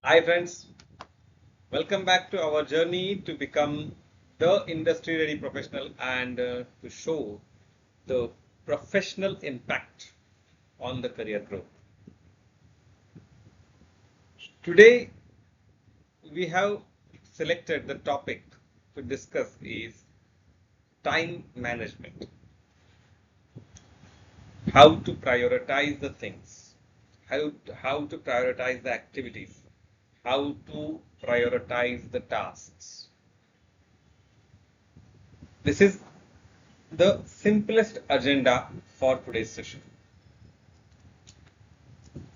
Hi friends, welcome back to our journey to become the industry ready professional and to show the professional impact on the career growth. Today we have selected the topic to discuss is time management. How to prioritize the things, how to prioritize the activities, how to prioritize the tasks. This is the simplest agenda for today's session.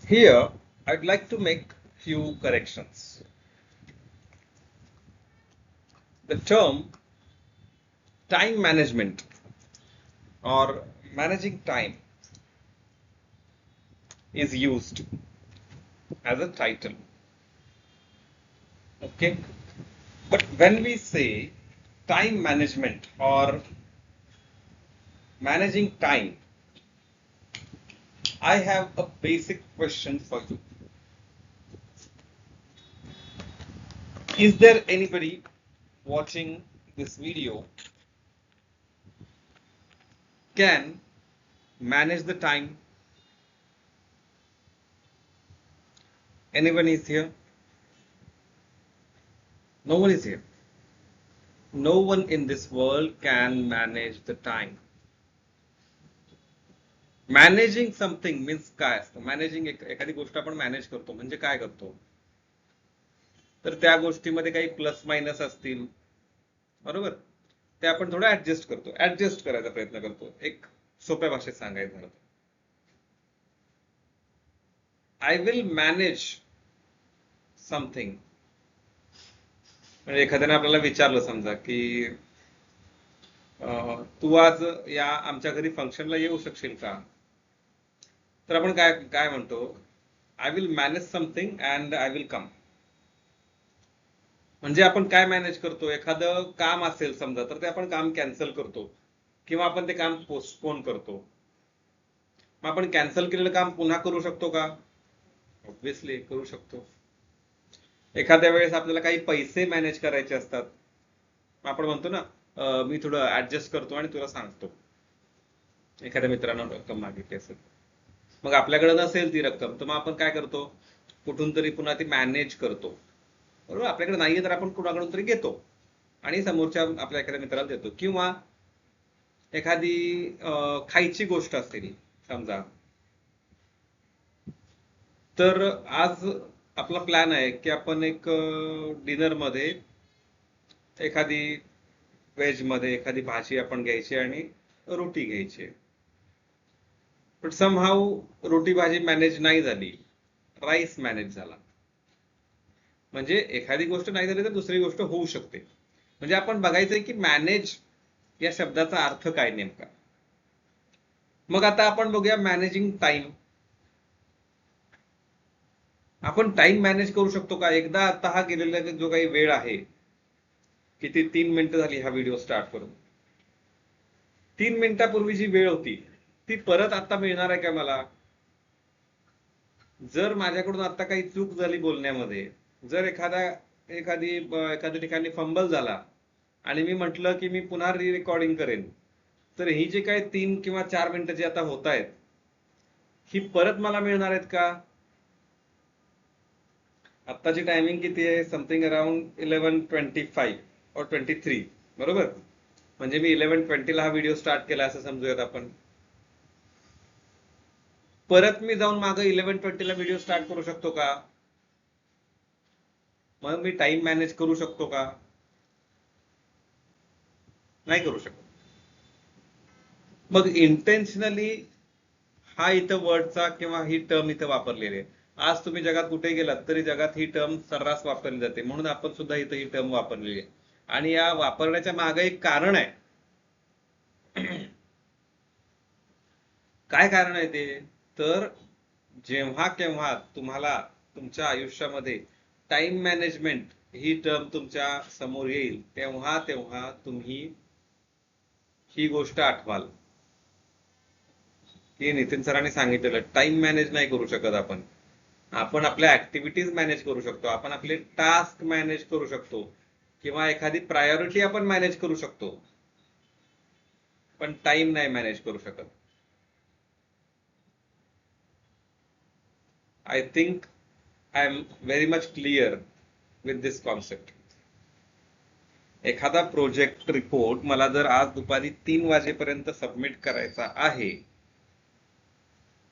Here, I'd like to make few corrections. The term time management or managing time is used as a title. Okay. But when we say time management or managing time, I have a basic question for you. Is there anybody watching this video can manage the time? Anyone is here? No one is here. No one in this world can manage the time. Managing something means काय असतं? Managing एखादी गोष्ट आपण manage करतो म्हणजे काय करतो? तर त्या गोष्टीमध्ये काही प्लस मायनस असतील, बरोबर? ते आपण थोडं ऍडजस्ट करतो, ऍडजस्ट करायचा प्रयत्न करतो. एक सोप्या भाषेत सांगायचं झालं, आय विल मॅनेज समथिंग. म्हणजे एखाद्याने आपल्याला विचारलं समजा की तू आज या आमच्या घरी फंक्शनला येऊ शकशील का? तर आपण काय काय म्हणतो? I will manage something and I will come. म्हणजे आपण काय मॅनेज करतो? एखादं काम असेल समजा तर ते आपण काम कॅन्सल करतो किंवा आपण ते काम पोस्टपोन करतो. मग आपण कॅन्सल केलेलं काम पुन्हा करू शकतो का? ऑब्व्हियसली करू शकतो. एखाद्या वेळेस आपल्याला काही पैसे मॅनेज करायचे असतात, आपण म्हणतो ना मी थोडं ऍडजस्ट करतो आणि तुला सांगतो. एखाद्या मित्रानं रक्कम मागितली असेल, मग आपल्याकडे नसेल ती रक्कम, तर मग आपण काय करतो? कुठून तरी पुन्हा ती मॅनेज करतो, बरोबर? आपल्याकडे नाहीये तर आपण कुणाकडून तरी घेतो आणि समोरच्या आपल्या एखाद्या मित्राला देतो. किंवा एखादी खायची गोष्ट असेल समजा, तर आज आपला प्लॅन आहे की आपण एक डिनर मध्ये एखादी व्हेज मध्ये एखादी भाजी आपण घ्यायची आणि रोटी घ्यायची. पण समहाऊ रोटी भाजी मॅनेज नाही झाली, राईस मॅनेज झाला. म्हणजे एखादी गोष्ट नाही झाली तर दुसरी गोष्ट होऊ शकते. म्हणजे आपण बघायचंय की मॅनेज या शब्दाचा अर्थ काय नेमका. मग आता आपण बघूया मॅनेजिंग टाइम. आपण टाइम मॅनेज करू शकतो का? एकदा आता हा गेलेला जो काही वेळ आहे, किती 3 मिनिटं झाली हा व्हिडिओ स्टार्ट करून, 3 मिनिटापूर्वी जी वेळ होती ती परत आता मिळणार आहे का मला? जर माझ्याकडून आता काही चूक झाली बोलण्यामध्ये, जर एखाद्या ठिकाणी फंबल झाला आणि मी म्हटलं की मी पुन्हा रेकॉर्डिंग करेन, तर ही जे काही 3 किंवा 4 मिनिटं जी आता होत आहेत, ही परत मला मिळणार आहेत का? आत्ताची टायमिंग किती आहे? समथिंग अराउंड 11:25 और 23, बरोबर? म्हणजे मी 11:20ला हा व्हिडिओ स्टार्ट केला असं समजूयात आपण. परत मी जाऊन मागं 11:20ला व्हिडिओ स्टार्ट करू शकतो का? मग मी टाइम मॅनेज करू शकतो का? नाही करू शकत. मग इंटेन्शनली हा इथं वर्डचा किंवा ही टर्म इथं वापरलेली आहे. आज तुम्ही जगात कुठे गेलात तरी जगात ही टर्म सर्रास वापरली जाते, म्हणून आपण सुद्धा इथं ही टर्म वापरलेली आहे. आणि या वापरण्याच्या मागे एक कारण आहे. काय कारण आहे ते? तर जेव्हा केव्हा तुम्हाला तुमच्या आयुष्यामध्ये टाइम मॅनेजमेंट ही टर्म तुमच्या समोर येईल, तेव्हा तेव्हा तुम्ही ही गोष्ट आठवाल की नितीन सरांनी सांगितलेलं टाइम मॅनेज नाही करू शकत आपण, आपण आपल्या ऍक्टिव्हिटीज मॅनेज करू शकतो, आपण आपले टास्क मॅनेज करू शकतो, किंवा एखादी प्रायोरिटी आपण मॅनेज करू शकतो, पण टाइम नाही मॅनेज करू शकत. I think I am very much clear with this concept. एखादा प्रोजेक्ट रिपोर्ट मला जर आज दुपारी 3 वाजेपर्यंत सबमिट करायचा आहे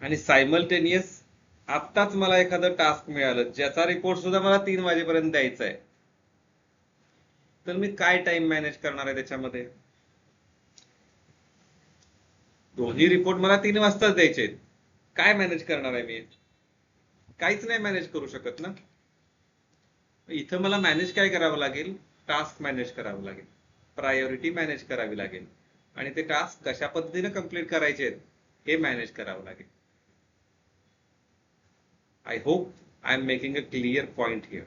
आणि सायमल्टेनियस आत्ताच मला एखादं टास्क मिळालं ज्याचा रिपोर्ट सुद्धा मला 3 वाजेपर्यंत द्यायचा आहे, तर मी काय टाइम मॅनेज करणार आहे त्याच्यामध्ये? दोन्ही रिपोर्ट मला 3 वाजताच द्यायचे आहेत, काय मॅनेज करणार आहे मी? काहीच नाही मॅनेज करू शकत ना. इथं मला मॅनेज काय करावं लागेल? टास्क मॅनेज करावं लागेल, प्रायोरिटी मॅनेज करावी लागेल, आणि ते टास्क कशा पद्धतीने कम्प्लीट करायचे आहेत हे मॅनेज करावं लागेल. I hope I am making a clear point here.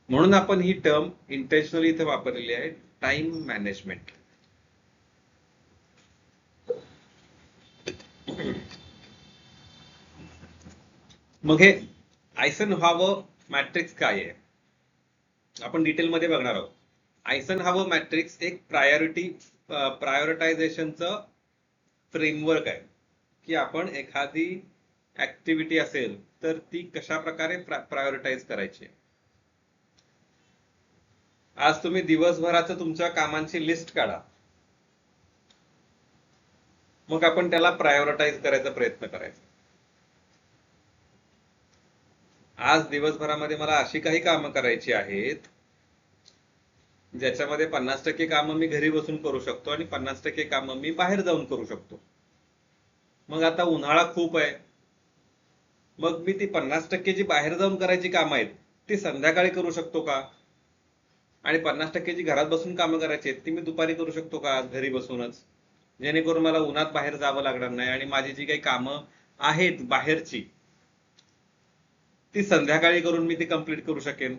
म्हणून आपण ही टर्म इंटेन्शनली इथे वापरलेली आहे, टाइम मॅनेजमेंट. मग हे आयझनहॉवर मॅट्रिक्स काय आहे आपण डिटेलमध्ये बघणार आहोत. आयझनहॉवर मॅट्रिक्स एक प्रायोरिटायझेशनचं फ्रेमवर्क आहे, की आपण एखादी ऍक्टिव्हिटी असेल तर ती कशा प्रकारे प्रायोरिटाईज करायची. आज तुम्ही दिवसभराचं तुमच्या कामांची लिस्ट काढा, मग आपण त्याला प्रायोरिटाईज करायचा प्रयत्न करायचा. आज दिवसभरामध्ये मला अशी काही कामं करायची आहेत ज्याच्यामध्ये 50% कामं मी घरी बसून करू शकतो आणि 50% कामं मी बाहेर जाऊन करू शकतो. मग आता उन्हाळा खूप आहे, मग मी ती 50% जी बाहेर जाऊन करायची कामं आहेत ती संध्याकाळी करू शकतो का? आणि 50% जी घरात बसून कामं करायची आहेत ती मी दुपारी करू शकतो का घरी बसूनच, जेणेकरून मला उन्हात बाहेर जावं लागणार नाही आणि माझी जी काही कामं आहेत बाहेरची ती संध्याकाळी करून मी ती कंप्लीट करू शकेन.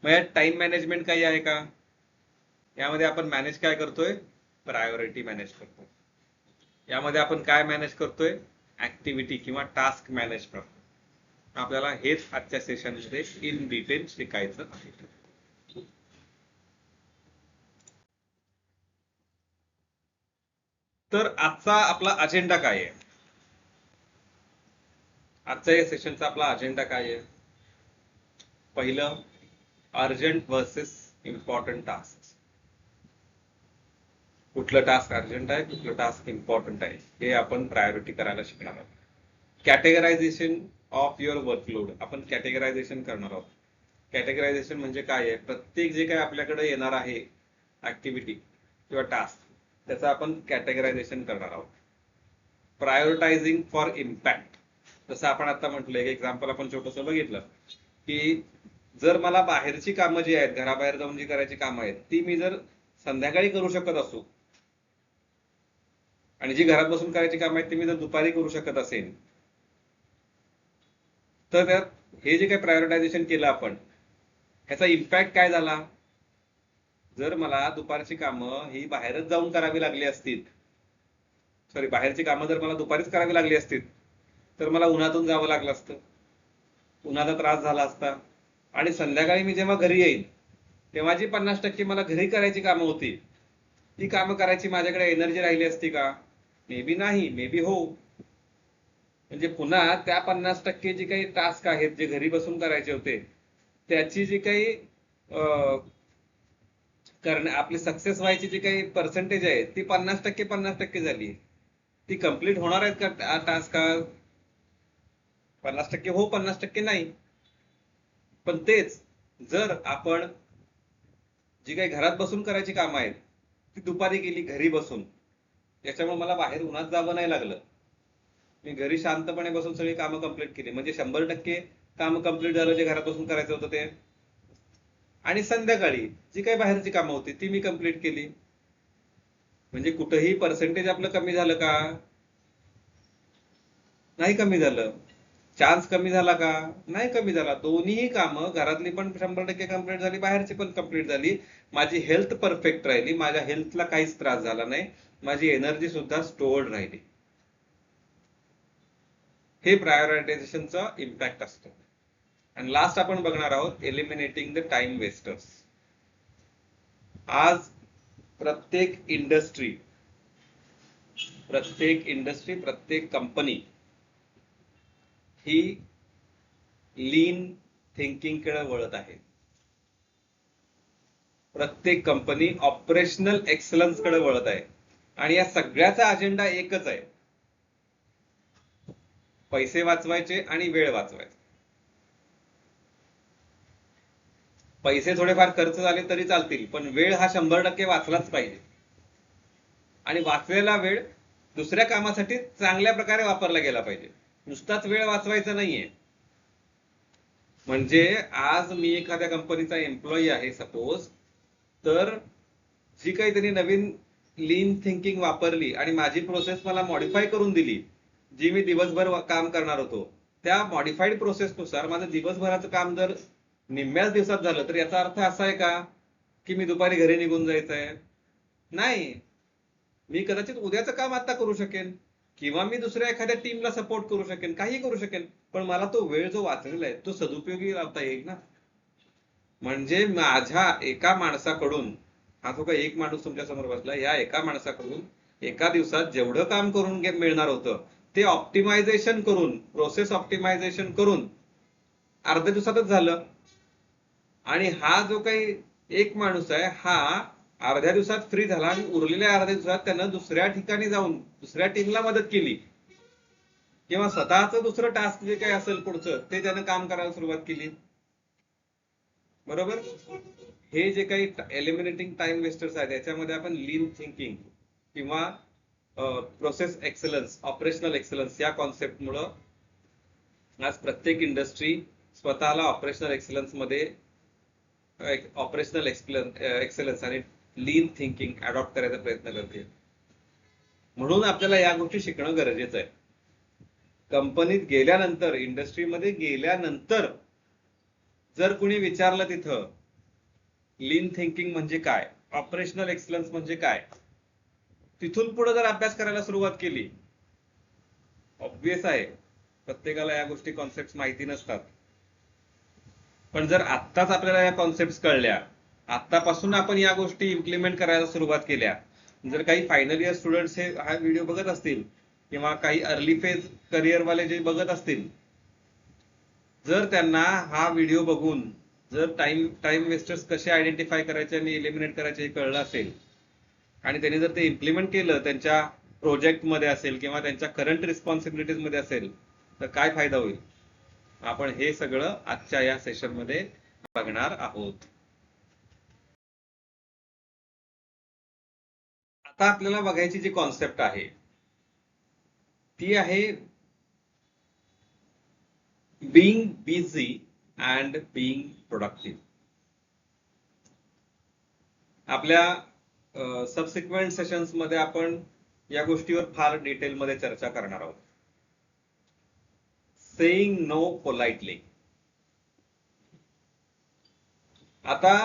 मग यात टाइम मॅनेजमेंट काही आहे का? यामध्ये आपण मॅनेज काय करतोय? प्रायोरिटी मॅनेज करतोय. यामध्ये आपण काय मॅनेज करतोय? ऍक्टिव्हिटी किंवा टास्क मॅनेज करतोय. आपल्याला हेच आजच्या सेशनमध्ये इन डिटेल शिकायचं आहे. तर आजचा आपला अजेंडा काय आहे? आजच्या या सेशनचा आपला अजेंडा काय आहे? पहिलं, अर्जंट वर्सेस इम्पॉर्टंट टास्क. कुठलं टास्क अर्जंट आहे, कुठलं टास्क इम्पॉर्टंट आहे हे आपण प्रायोरिटी करायला शिकणार आहोत. कॅटेगरायझेशन ऑफ युअर वर्कलोड आपण कॅटेगरायझेशन करणार आहोत. कॅटेगरायझेशन म्हणजे काय आहे? प्रत्येक जे काही आपल्याकडे येणार आहे ऍक्टिव्हिटी किंवा टास्क त्याचं आपण कॅटेगरायझेशन करणार आहोत. प्रायोरिटायझिंग फॉर इम्पॅक्ट. जसं आपण आता म्हटलं, एक एक्झाम्पल आपण छोटंसं बघितलं की जर मला बाहेरची कामं जी आहेत, घराबाहेर जाऊन जी करायची कामं आहेत ती मी जर संध्याकाळी करू शकत असू आणि जी घरात बसून करायची कामं आहेत ती मी जर दुपारी करू शकत असेल, तर त्यात हे जे काही प्रायोरिटायझेशन केलं आपण ह्याचा इम्पॅक्ट काय झाला? जर मला दुपारची कामं ही बाहेरच जाऊन करावी लागली असतील, बाहेरची कामं जर मला दुपारीच करावी लागली असतील तर मला उन्हातून जावं लागलं असतं, उन्हाचा त्रास झाला असता, आणि संध्याकाळी मी जेव्हा घरी येईल तेव्हा जी 50% मला घरी करायची कामं होती ती कामं करायची माझ्याकडे एनर्जी राहिली असती का? मे बी नाही, मे बी हो. म्हणजे पुन्हा त्या 50% जी काही टास्क आहेत जे घरी बसून करायचे होते त्याची जी काही आपली सक्सेस व्हायची जी काही पर्सेंटेज आहे ती 50% झाली. ती कंप्लीट होणार आहेत का टास्क? 50% हो, 50% नाही. पण तेच जर आपण जी काही घरात बसून करायची कामं आहेत ती दुपारी केली घरी बसून, याच्यामुळे मला बाहेर उन्हात जावं नाही लागलं, मी घरी शांतपणे बसून सगळी कामं कंप्लीट केली, म्हणजे 100% कामं कंप्लीट झालं जे घरात बसून करायचं होतं ते. आणि संध्याकाळी जी काही बाहेरची कामं होती ती मी कंप्लीट केली. म्हणजे कुठेही पर्सेंटेज आपलं कमी झालं का? नाही कमी झालं. चान्स कमी झाला का? नाही कमी झाला. दोन्ही कामं, घरातली पण 100% कंप्लीट झाली, बाहेरची पण कंप्लीट झाली. माझी हेल्थ परफेक्ट राहिली, माझ्या हेल्थला काहीच त्रास झाला नाही, माझी एनर्जी सुद्धा स्टोअर्ड राहिली. हे प्रायोरिटायझेशनचा इम्पॅक्ट असतो. आणि लास्ट आपण बघणार आहोत एलिमिनेटिंग द टाइम वेस्टर्स. आज प्रत्येक इंडस्ट्री, प्रत्येक कंपनी ही लीन थिंकिंग कडे वळत आहे. प्रत्येक कंपनी ऑपरेशनल एक्सलन्स कडे वळत आहे. आणि या सगळ्याचा अजेंडा एकच आहे, पैसे वाचवायचे आणि वेळ वाचवायचा. पैसे थोडेफार खर्च झाले तरी चालतील, पण वेळ हा 100% वाचलाच पाहिजे. आणि वाचलेला वेळ दुसऱ्या कामासाठी चांगल्या प्रकारे वापरला गेला पाहिजे. नुसताच वेळ वाचवायचा नाहीये. म्हणजे आज मी एखाद्या कंपनीचा एम्प्लॉई आहे सपोज, तर जी काही त्यांनी नवीन लीन थिंकिंग वापरली आणि माझी प्रोसेस मला मॉडिफाय करून दिली, जी मी दिवसभर काम करणार होतो, त्या मॉडिफाईड प्रोसेसनुसार माझं दिवसभराचं काम जर निम्म्याच दिवसात झालं तर याचा अर्थ असा आहे का की मी दुपारी घरी निघून जायचंय? नाही. मी कदाचित उद्याचं काम आता करू शकेन, किंवा मी दुसऱ्या एखाद्या टीमला सपोर्ट करू शकेन, काही करू शकेन, पण मला तो वेळ जो वाचलेला आहे तो सदुपयोगी लावता येईल ना. म्हणजे माझ्या एका माणसाकडून, हा जो काही एक माणूस तुमच्या समोर बसला, या एका माणसाकडून एका दिवसात जेवढं काम करून मिळणार होतं ते ऑप्टिमायझेशन करून, प्रोसेस ऑप्टिमायझेशन करून अर्ध्या दिवसातच झालं. आणि हा जो काही एक माणूस आहे हा अर्ध्या दिवसात फ्री झाला आणि उरलेल्या अर्ध्या दिवसात त्यानं दुसऱ्या ठिकाणी जाऊन दुसऱ्या टीमला मदत केली, किंवा स्वतःच दुसरं टास्क जे काही असेल पुढचं ते त्यानं काम करायला सुरुवात केली. बरोबर. हे जे काही एलिमिनेटिंग टाइम वेस्टर्स आहेत याच्यामध्ये आपण लीन थिंकिंग किंवा प्रोसेस एक्सलन्स, ऑपरेशनल एक्सलन्स या कॉन्सेप्टमुळं आज प्रत्येक इंडस्ट्री स्वतःला ऑपरेशनल एक्सलन्स मध्ये ऑपरेशनल एक्सलन्स आणि लीन थिंकिंग अडॉप्ट करायचा प्रयत्न करते. म्हणून आपल्याला या गोष्टी शिकणं गरजेचं आहे. कंपनीत गेल्यानंतर, इंडस्ट्रीमध्ये गेल्यानंतर जर कुणी विचारलं तिथं लीन थिंकिंग म्हणजे काय, ऑपरेशनल एक्सलन्स म्हणजे काय, तिथून पुढे जर अभ्यास करायला सुरुवात केली, ऑब्वियस आहे प्रत्येकाला या गोष्टी कॉन्सेप्ट माहिती नसतात, पण जर आत्ताच आपल्याला या कॉन्सेप्ट कळल्या, आत्तापासून आपण या गोष्टी इम्प्लिमेंट करायला सुरुवात केल्या, जर काही फायनल इयर स्टुडंट्स हे हा व्हिडिओ बघत असतील किंवा काही अर्ली फेज करिअर वाले जे बघत असतील, जर त्यांना हा व्हिडिओ बघून जर टाइम वेस्टर्स कसे आयडेंटिफाय करायचे आणि एलिमिनेट करायचे हे कळलं असेल, आणि त्यांनी जर ते इम्प्लिमेंट केलं त्यांच्या प्रोजेक्ट मध्ये असेल किंवा त्यांच्या करंट रिस्पॉन्सिबिलिटीज मध्ये असेल, तर काय फायदा होईल, आपण हे सगळं आजच्या या सेशन मध्ये बघणार आहोत. आता आपल्याला बघायची जी कॉन्सेप्ट आहे ती आहे being busy and being productive. आपल्या सबसिक्वेंट सेशन्स मध्ये आपण या गोष्टीवर फार डिटेल मध्ये चर्चा करणार आहोत. Saying no politely. आता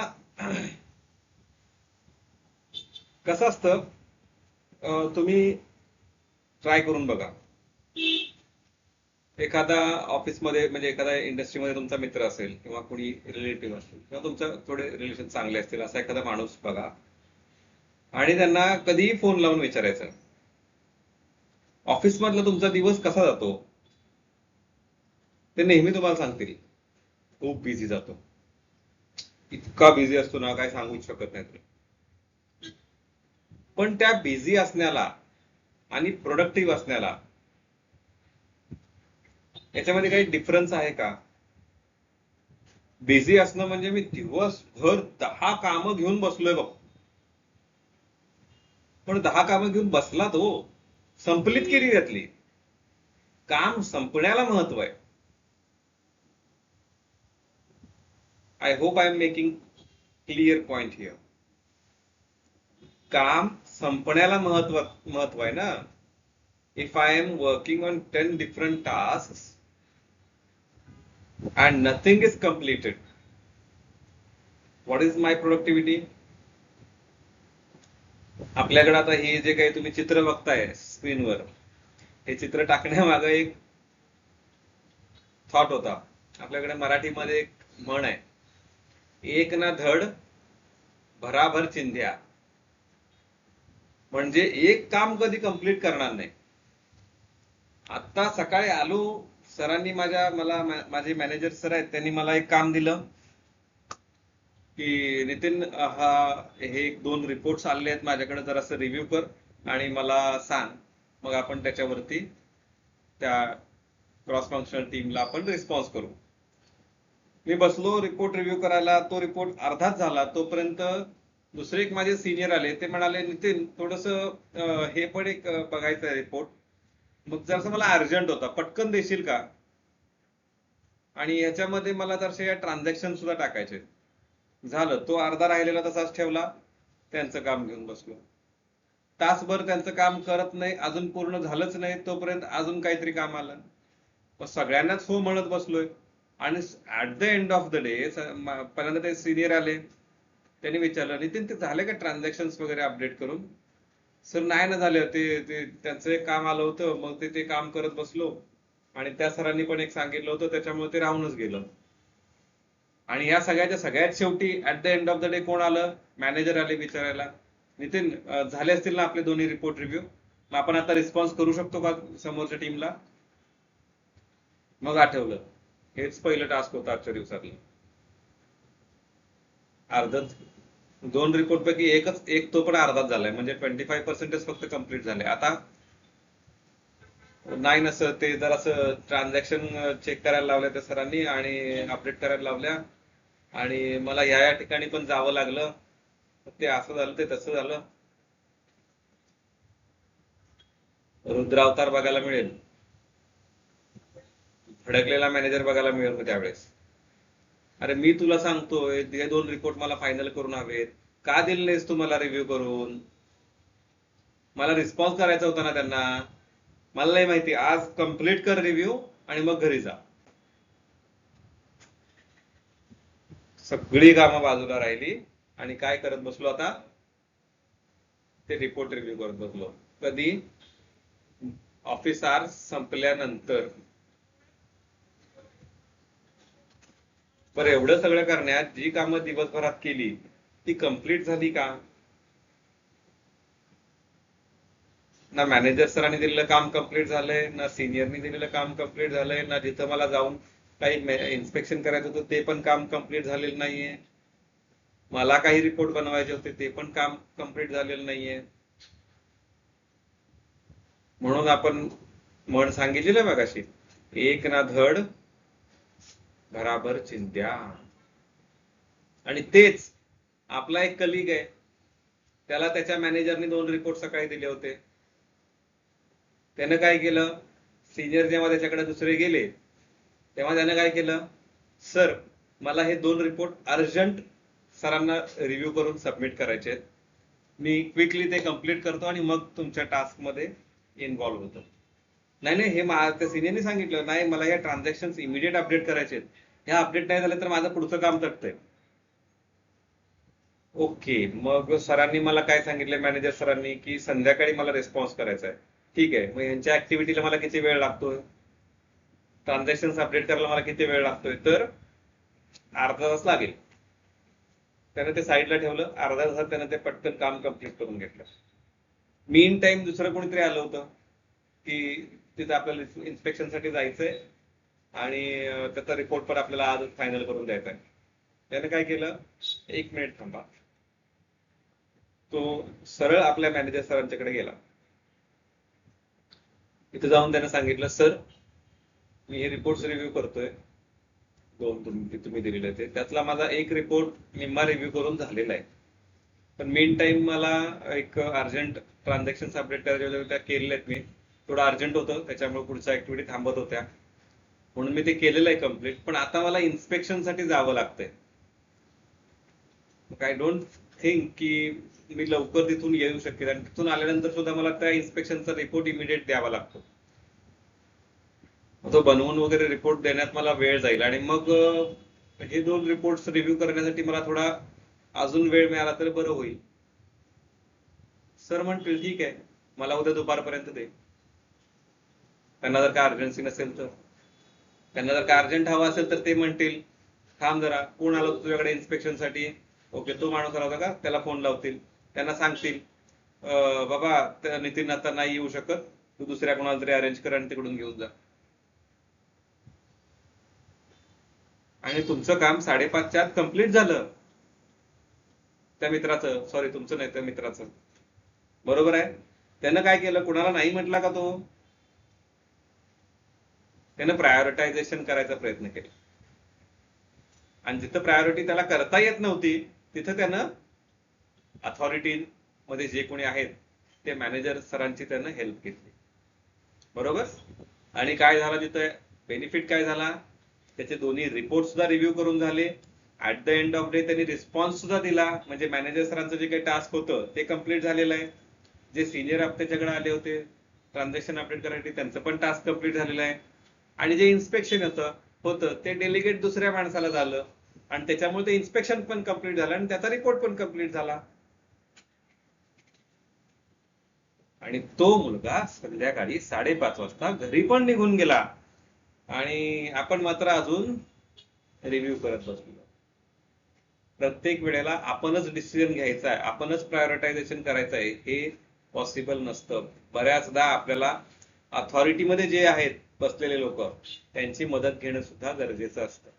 कसं असतं, तुम्ही ट्राय करून बघा. एखादा ऑफिसमध्ये म्हणजे एखाद्या इंडस्ट्रीमध्ये तुमचा मित्र असेल किंवा कोणी रिलेटिव्ह असेल किंवा तुमचं थोडे रिलेशन चांगले असतील असा एखादा माणूस बघा, आणि त्यांना कधीही फोन लावून विचारायचं ऑफिस मधला तुमचा दिवस कसा जातो. ते नेहमी तुम्हाला सांगतील खूप बिझी जातो, इतका बिझी असतो ना काय सांगूच शकत नाही तुला. पण त्या बिझी असण्याला आणि प्रोडक्टिव्ह असण्याला याच्यामध्ये काही डिफरन्स आहे का? बिझी असणं म्हणजे मी दिवसभर 10 कामं घेऊन बसलोय बघ, पण 10 कामं घेऊन बसला तो, संपलीत केली त्यातली, काम संपण्याला महत्व आहे. I hope I am making clear point here. काम संपण्याला महत्व आहे ना. If I am working on 10 different task and nothing is completed, what is my productivity? आपल्याकडे आता हे जे काही तुम्ही चित्र बघताय स्क्रीनवर, हे चित्र टाकण्यामागे एक थॉट होता. आपल्याकडे मराठीमध्ये एक म्हण आहे, एक ना धड भराभर चिंध्या. म्हणजे एक काम कधी कंप्लीट करणार नाही. आता सकाळी आलो, सरांनी माझे मॅनेजर सर आहेत, त्यांनी मला एक काम दिलं की नितीन, हे 2 रिपोर्ट्स आले आहेत माझ्याकडे, जरासं रिव्ह्यू कर आणि मला सांग. मग आपण त्याच्यावरती त्या क्रॉस फंक्शनल टीमला आपण रिस्पॉन्स करू. मी बसलो रिपोर्ट रिव्ह्यू करायला. तो रिपोर्ट अर्धाच झाला तोपर्यंत दुसरे एक माझे सिनियर आले. ते म्हणाले, नितीन थोडस हे पण एक बघायचं आहे रिपोर्ट. मग जरासं मला अर्जंट होता, पटकन देशील का? आणि याच्यामध्ये मला जरसे या ट्रान्झॅक्शन सुद्धा टाकायचे. झालं, तो अर्धा राहिलेला तसाच ठेवला, त्यांचं काम घेऊन बसलो. तासभर त्यांचं काम करत नाही, अजून पूर्ण झालंच नाही तोपर्यंत अजून काहीतरी काम आलं. मग सगळ्यांनाच हो म्हणत बसलोय. आणि at the end of the day पहिल्यांदा ते सिनियर आले. त्यांनी विचारलं, नितीन ते झाले का ट्रान्झॅक्शन वगैरे अपडेट करून? सर नाही ना झाले, ते त्यांचं एक काम आलं होतं, मग ते काम करत बसलो आणि त्या सरांनी पण एक सांगितलं होतं, त्याच्यामुळे ते राहूनच गेलं. आणि या सगळ्याच्या सगळ्यात शेवटी at the end of the day कोण आलं? मॅनेजर आले विचारायला, नितीन झाले असतील ना आपले दोन्ही रिपोर्ट रिव्ह्यू, मग आपण आता रिस्पॉन्स करू शकतो का समोरच्या टीमला? मग आठवलं, हेच पहिलं टास्क होतं आजच्या दिवसातलं. अर्धच, 2 रिपोर्ट पैकी एक तो पण अर्धाच झालाय, म्हणजे 25% फक्त कम्प्लीट झाले. आता नाही ना सर, ते जरासं ट्रान्झॅक्शन चेक करायला लावल्या त्या सरांनी आणि अपडेट करायला लावल्या, आणि मला या ठिकाणी पण जावं लागलं. ते असं झालं, ते तसं झालं. रुद्रावतार बघायला मिळेल, भडकलेला मॅनेजर बघायला मिळेल त्यावेळेस. अरे मी तुला सांगतोय, हे 2 रिपोर्ट मला फायनल करून हवेत, का दिले नाहीस तू मला रिव्ह्यू करून? मला रिस्पॉन्स करायचा होता ना त्यांना. मला नाही माहिती, आज कम्प्लीट कर रिव्ह्यू आणि मग घरी जा. सगळी कामं बाजूला राहिली आणि काय करत बसलो आता? ते रिपोर्ट रिव्ह्यू करत बसलो. कधी? ऑफिस आवर्स संपल्यानंतर. बरं, एवढं सगळं करण्यात जी कामं दिवसभरात केली ती कंप्लीट झाली का? ना मॅनेजर सरांनी दिलेलं काम कंप्लीट झालंय, ना सिनियरनी दिलेलं काम कंप्लीट झालंय, ना जिथं मला जाऊन काही इन्स्पेक्शन करायचं होतं ते पण काम कंप्लीट झालेलं नाहीये. मला काही रिपोर्ट बनवायचे होते ते पण काम कंप्लीट झालेलं नाहीये. म्हणून आपण म्हण सांगितलेलं मगाशी, एक ना धड भराभर चिंध्या. आणि तेच आपला एक कलिग आहे, त्याला त्याच्या मॅनेजरने 2 रिपोर्ट सकाळी दिले होते. त्यानं काय केलं? सिनियर जेव्हा त्याच्याकडे दुसरे गेले तेव्हा त्यानं काय केलं? सर मला हे 2 रिपोर्ट अर्जंट सरांना रिव्ह्यू करून सबमिट करायचे आहेत, मी क्विकली ते कम्प्लीट करतो आणि मग तुमच्या टास्क मध्ये इन्व्हॉल्व्ह होतो. नाही नाही, हे त्या सिनियरनी सांगितलं, नाही मला या ट्रान्झॅक्शन इमिडिएट अपडेट करायचे आहेत, ह्या अपडेट नाही झाले तर माझं पुढचं काम तटतंय. ओके, मग सरांनी मला काय सांगितलं, मॅनेजर सरांनी, की संध्याकाळी मला रिस्पॉन्स करायचा आहे. ठीक आहे, मग यांच्या ऍक्टिव्हिटीला मला किती वेळ लागतोय? ट्रान्झॅक्शन अपडेट करायला मला किती वेळ लागतोय? तर अर्धा तास लागेल. त्यानं ते साईडला ठेवलं, अर्ध्या तासात त्यानं ते पटकन काम कम्प्लीट करून घेतलं. मीन टाइम दुसरं कोणीतरी आलं होतं की तिथे आपल्याला इन्स्पेक्शन साठी जायचंय आणि त्याचा रिपोर्ट पण आपल्याला आज फायनल करून द्यायचा आहे. त्याने काय केलं, 1 मिनिट थांबा, तो सरळ आपल्या मॅनेजर सरांच्याकडे गेला. तिथे जाऊन त्याने सांगितलं, सर मी हे रिपोर्ट रिव्ह्यू करतोय, 2 तुम्ही दिलेले ते, त्यातला माझा एक रिपोर्ट निम्मा रिव्ह्यू करून झालेला आहे, पण मीन टाइम मला एक अर्जंट ट्रान्झॅक्शन अपडेट करायच्या होत्या, केलेल्या आहेत मी. थोडं अर्जंट होतं त्याच्यामुळे पुढच्या ऍक्टिव्हिटी थांबत होत्या, म्हणून मी ते केलेलं आहे कम्प्लीट, पण आता मला इन्स्पेक्शन साठी जावं लागतंय. आय डोंट थिंक की मी लवकर तिथून येऊ शकेल, आणि तिथून आल्यानंतर सुद्धा मला त्या इन्स्पेक्शनचा रिपोर्ट इमिडिएट द्यावा लागतो. तो बनवून वगैरे रिपोर्ट देण्यात मला वेळ जाईल, आणि मग हे 2 रिपोर्ट रिव्ह्यू करण्यासाठी मला थोडा अजून वेळ मिळाला तर बरं होईल. सर म्हणतील ठीक आहे, मला उद्या दुपारपर्यंत दे, त्यांना जर काय अर्जन्सी नसेल तर. त्यांना जर का अर्जंट हवा असेल तर ते म्हणतील थांब जरा, कोण आलं होतं तुझ्याकडे इन्स्पेक्शनसाठी, ओके तो माणूस आला होता का, त्याला फोन लावतील, त्यांना सांगतील बाबा नितीन आता नाही येऊ शकत, तू दुसऱ्या कोणाला तरी अरेंज कर आणि तिकडून घेऊन जा. आणि तुमचं काम 5:30च्या आत कम्प्लीट झालं. त्या मित्राचं, सॉरी तुमचं नाही, त्या मित्राचं. बरोबर आहे. त्यानं काय केलं, कुणाला नाही म्हटला का तो, त्यानं प्रायोरिटायझेशन करायचा प्रयत्न केला. आणि जिथं प्रायोरिटी त्याला करता येत नव्हती तिथं त्यानं अथॉरिटी मध्ये जे कोणी आहेत ते मॅनेजर सरांची त्यानं हेल्प घेतली. बरोबर. आणि काय झालं तिथं, बेनिफिट काय झाला, त्याचे दोन्ही रिपोर्ट सुद्धा रिव्ह्यू करून झाले. At the end of day त्यांनी रिस्पॉन्स सुद्धा दिला, म्हणजे मॅनेजर सरांचं जे काही टास्क होतं ते कम्प्लीट झालेलं आहे. जे सिनियर त्याच्याकडे आले होते ट्रान्झॅक्शन अपडेट करायसाठी, त्यांचं पण टास्क कम्प्लीट झालेलं आहे. आणि जे इन्स्पेक्शन होतं ते डेलिगेट दुसऱ्या माणसाला झालं, आणि त्याच्यामुळे ते इन्स्पेक्शन पण कम्प्लीट झालं आणि त्याचा रिपोर्ट पण कम्प्लीट झाला. आणि तो मुलगा संध्याकाळी 5:30 वाजता घरी पण निघून गेला, आणि आपण मात्र अजून रिव्ह्यू करत बसलो. प्रत्येक वेळेला आपणच डिसिजन घ्यायचा आहे, आपणच प्रायोरिटायझेशन करायचं आहे हे पॉसिबल नसतं. बऱ्याचदा आपल्याला अथॉरिटीमध्ये जे आहेत बसलेले लोक त्यांची मदत घेणं सुद्धा गरजेचं असतं.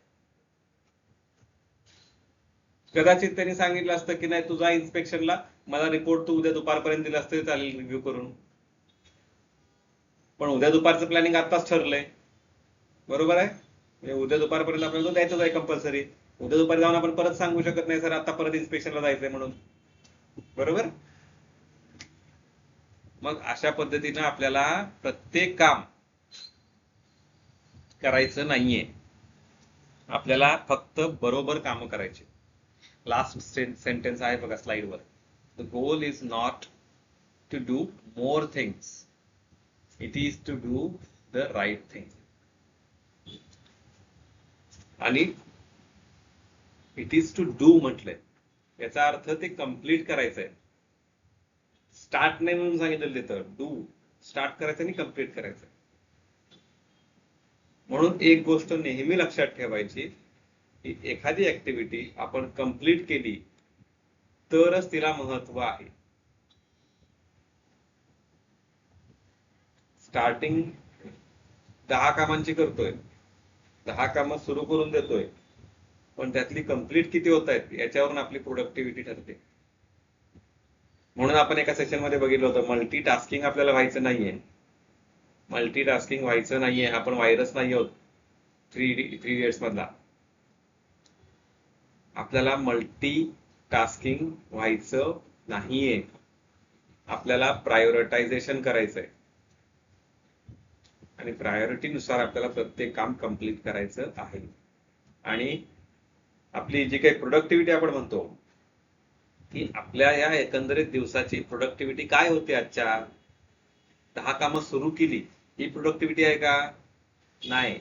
कदाचित त्यांनी सांगितलं असतं की नाही तुझा इन्स्पेक्शनला, मला रिपोर्ट तू उद्या दुपारपर्यंत दिला असतं चालेल रिव्ह्यू करून, पण उद्या दुपारचं प्लॅनिंग आताच ठरलंय. बरोबर आहे. म्हणजे उद्या दुपारपर्यंत आपल्याला तो द्यायचंच आहे कंपल्सरी. उद्या दुपारी जाऊन आपण परत सांगू शकत नाही सर आता परत इन्स्पेक्शनला जायचंय म्हणून. बरोबर. मग अशा पद्धतीनं आपल्याला प्रत्येक काम करायचं नाहीये, आपल्याला फक्त बरोबर काम करायचे. लास्ट सेंटेन्स आहे बघा स्लाइडवर, the goal is not to do more things, it is to do the right thing. आणि इट इज टू डू म्हटलंय, याचा अर्थ ते कम्प्लीट करायचंय. स्टार्ट नाही म्हणून सांगितलं तर डू, स्टार्ट करायचं आणि कम्प्लीट करायचं. म्हणून एक गोष्ट नेहमी लक्षात ठेवायची की एखादी ऍक्टिव्हिटी आपण कम्प्लीट केली तरच तिला महत्व आहे. स्टार्टिंग 10 कामांची करतोय, 10 कामं सुरू करून देतोय, पण त्यातली कम्प्लीट किती होत आहेत याच्यावरून आपली प्रोडक्टिव्हिटी ठरते. म्हणून आपण एका सेशन मध्ये बघितलं होतं, मल्टीटास्किंग आपल्याला व्हायचं नाहीये. मल्टीटास्किंग व्हायचं नाहीये, आपण व्हायरस नाही आहोत 3 इडियट्स मधला. आपल्याला मल्टीटास्किंग व्हायचं नाहीये, आपल्याला प्रायोरिटायझेशन करायचंय आणि प्रायोरिटीनुसार आपल्याला प्रत्येक काम कम्प्लीट करायचं आहे. आणि आपली जी काही प्रोडक्टिव्हिटी आपण म्हणतो की आपल्या या एकंदरीत दिवसाची प्रोडक्टिव्हिटी काय होते, आजच्या 10 कामं सुरू केली ही प्रोडक्टिव्हिटी आहे का? नाही.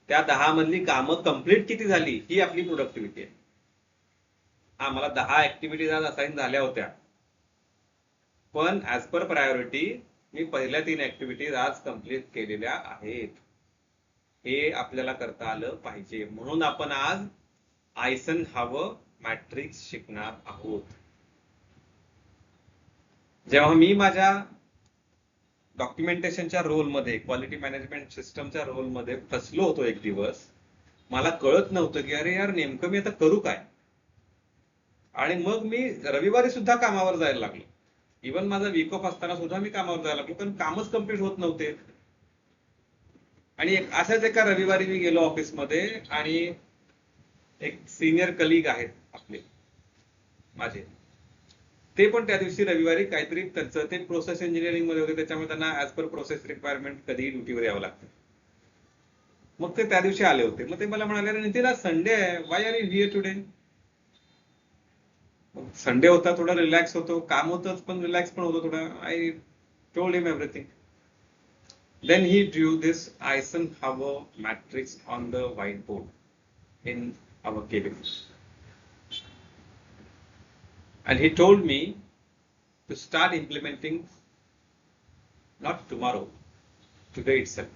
त्या 10 मधली कामं कम्प्लीट किती झाली ही आपली प्रोडक्टिव्हिटी आहे. हा, मला 10 ऍक्टिव्हिटीज आज असाइन झाल्या होत्या, पण ऍज पर प्रायोरिटी मी पहिल्या 3 ऍक्टिव्हिटीज आज कम्प्लीट केलेल्या आहेत. हे आपल्याला करता आलं पाहिजे. म्हणून आपण आज आयझनहॉवर मॅट्रिक्स शिकणार आहोत. जेव्हा मी माझ्या डॉक्युमेंटेशनच्या रोलमध्ये, क्वालिटी मॅनेजमेंट सिस्टमच्या रोलमध्ये फसलो होतो एक दिवस, मला कळत नव्हतं की अरे यार नेमकं मी आता करू काय. आणि मग मी रविवारी सुद्धा कामावर जायला लागलो, इव्हन माझा वीक ऑफ असताना सुद्धा मी कामावर जायला लागलो, पण कामच कम्प्लीट होत नव्हते. आणि अशाच एका रविवारी मी गेलो ऑफिसमध्ये, आणि एक सिनियर कलिग आहेत आपले माझे, ते पण त्या दिवशी रविवारी काहीतरी त्यांचं ते प्रोसेस इंजिनिअरिंग मध्ये होते, त्याच्यामुळे त्यांना ऍज पर प्रोसेस रिक्वायरमेंट कधीही ड्युटीवर यावं लागतं. मग ते त्या दिवशी आले होते. मग ते मला म्हणाले अरे नितीन आज संडे आहे, why are you here today. Sunday होता, थोडा रिलॅक्स होतो, काम होतच पण रिलॅक्स पण होतो थोडा. I told him everything. Then he drew this Eisenhower matrix on the whiteboard in our cabin. And he told me to start implementing not tomorrow, today itself.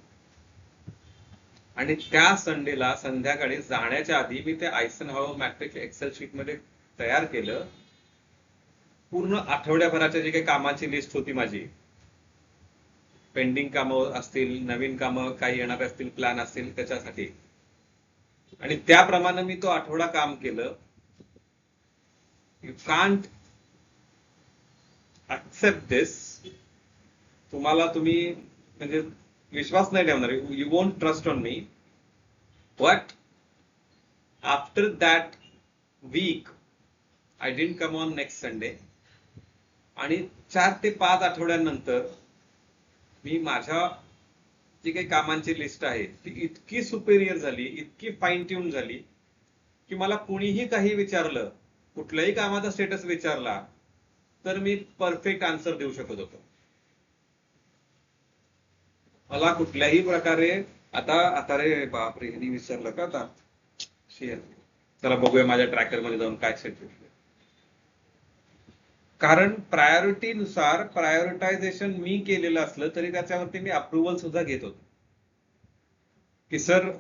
आणि त्या संडेला संध्याकाळी जाण्याच्या आधी मी ते आयझनहॉवर मॅट्रिक्स एक्सेल शीट मध्ये तयार केलं. पूर्ण आठवड्याभराच्या जी काही कामाची लिस्ट होती माझी, पेंडिंग कामं असतील, नवीन कामं काही येणार असतील, प्लॅन असतील त्याच्यासाठी, आणि त्याप्रमाणे मी तो आठवडा काम केलं. यू कांट ऍक्सेप्ट दिस. तुम्ही म्हणजे विश्वास नाही ठेवणार, you won't trust on me. But after that week I didn't come on next Sunday. आणि 4 ते 5 आठवड्यानंतर मी माझ्या जी काही कामांची लिस्ट आहे ती इतकी सुपेरियर झाली, इतकी फाईन ट्यून झाली, की मला कुणीही काही विचारलं, कुठल्याही कामाचा स्टेटस विचारला तर मी परफेक्ट आन्सर देऊ शकत होतो. मला कुठल्याही प्रकारे आता रे बापरे, ह्यांनी विचारलं का आता शेअर, चला बघूया माझ्या ट्रॅकर मध्ये जाऊन काय सेट होईल. कारण प्रायोरिटीनुसार प्रायोरिटायझेशन मी केलेलं असलं तरी त्याच्यावरती मी अप्रुव्हल सुद्धा घेत होतो, की सर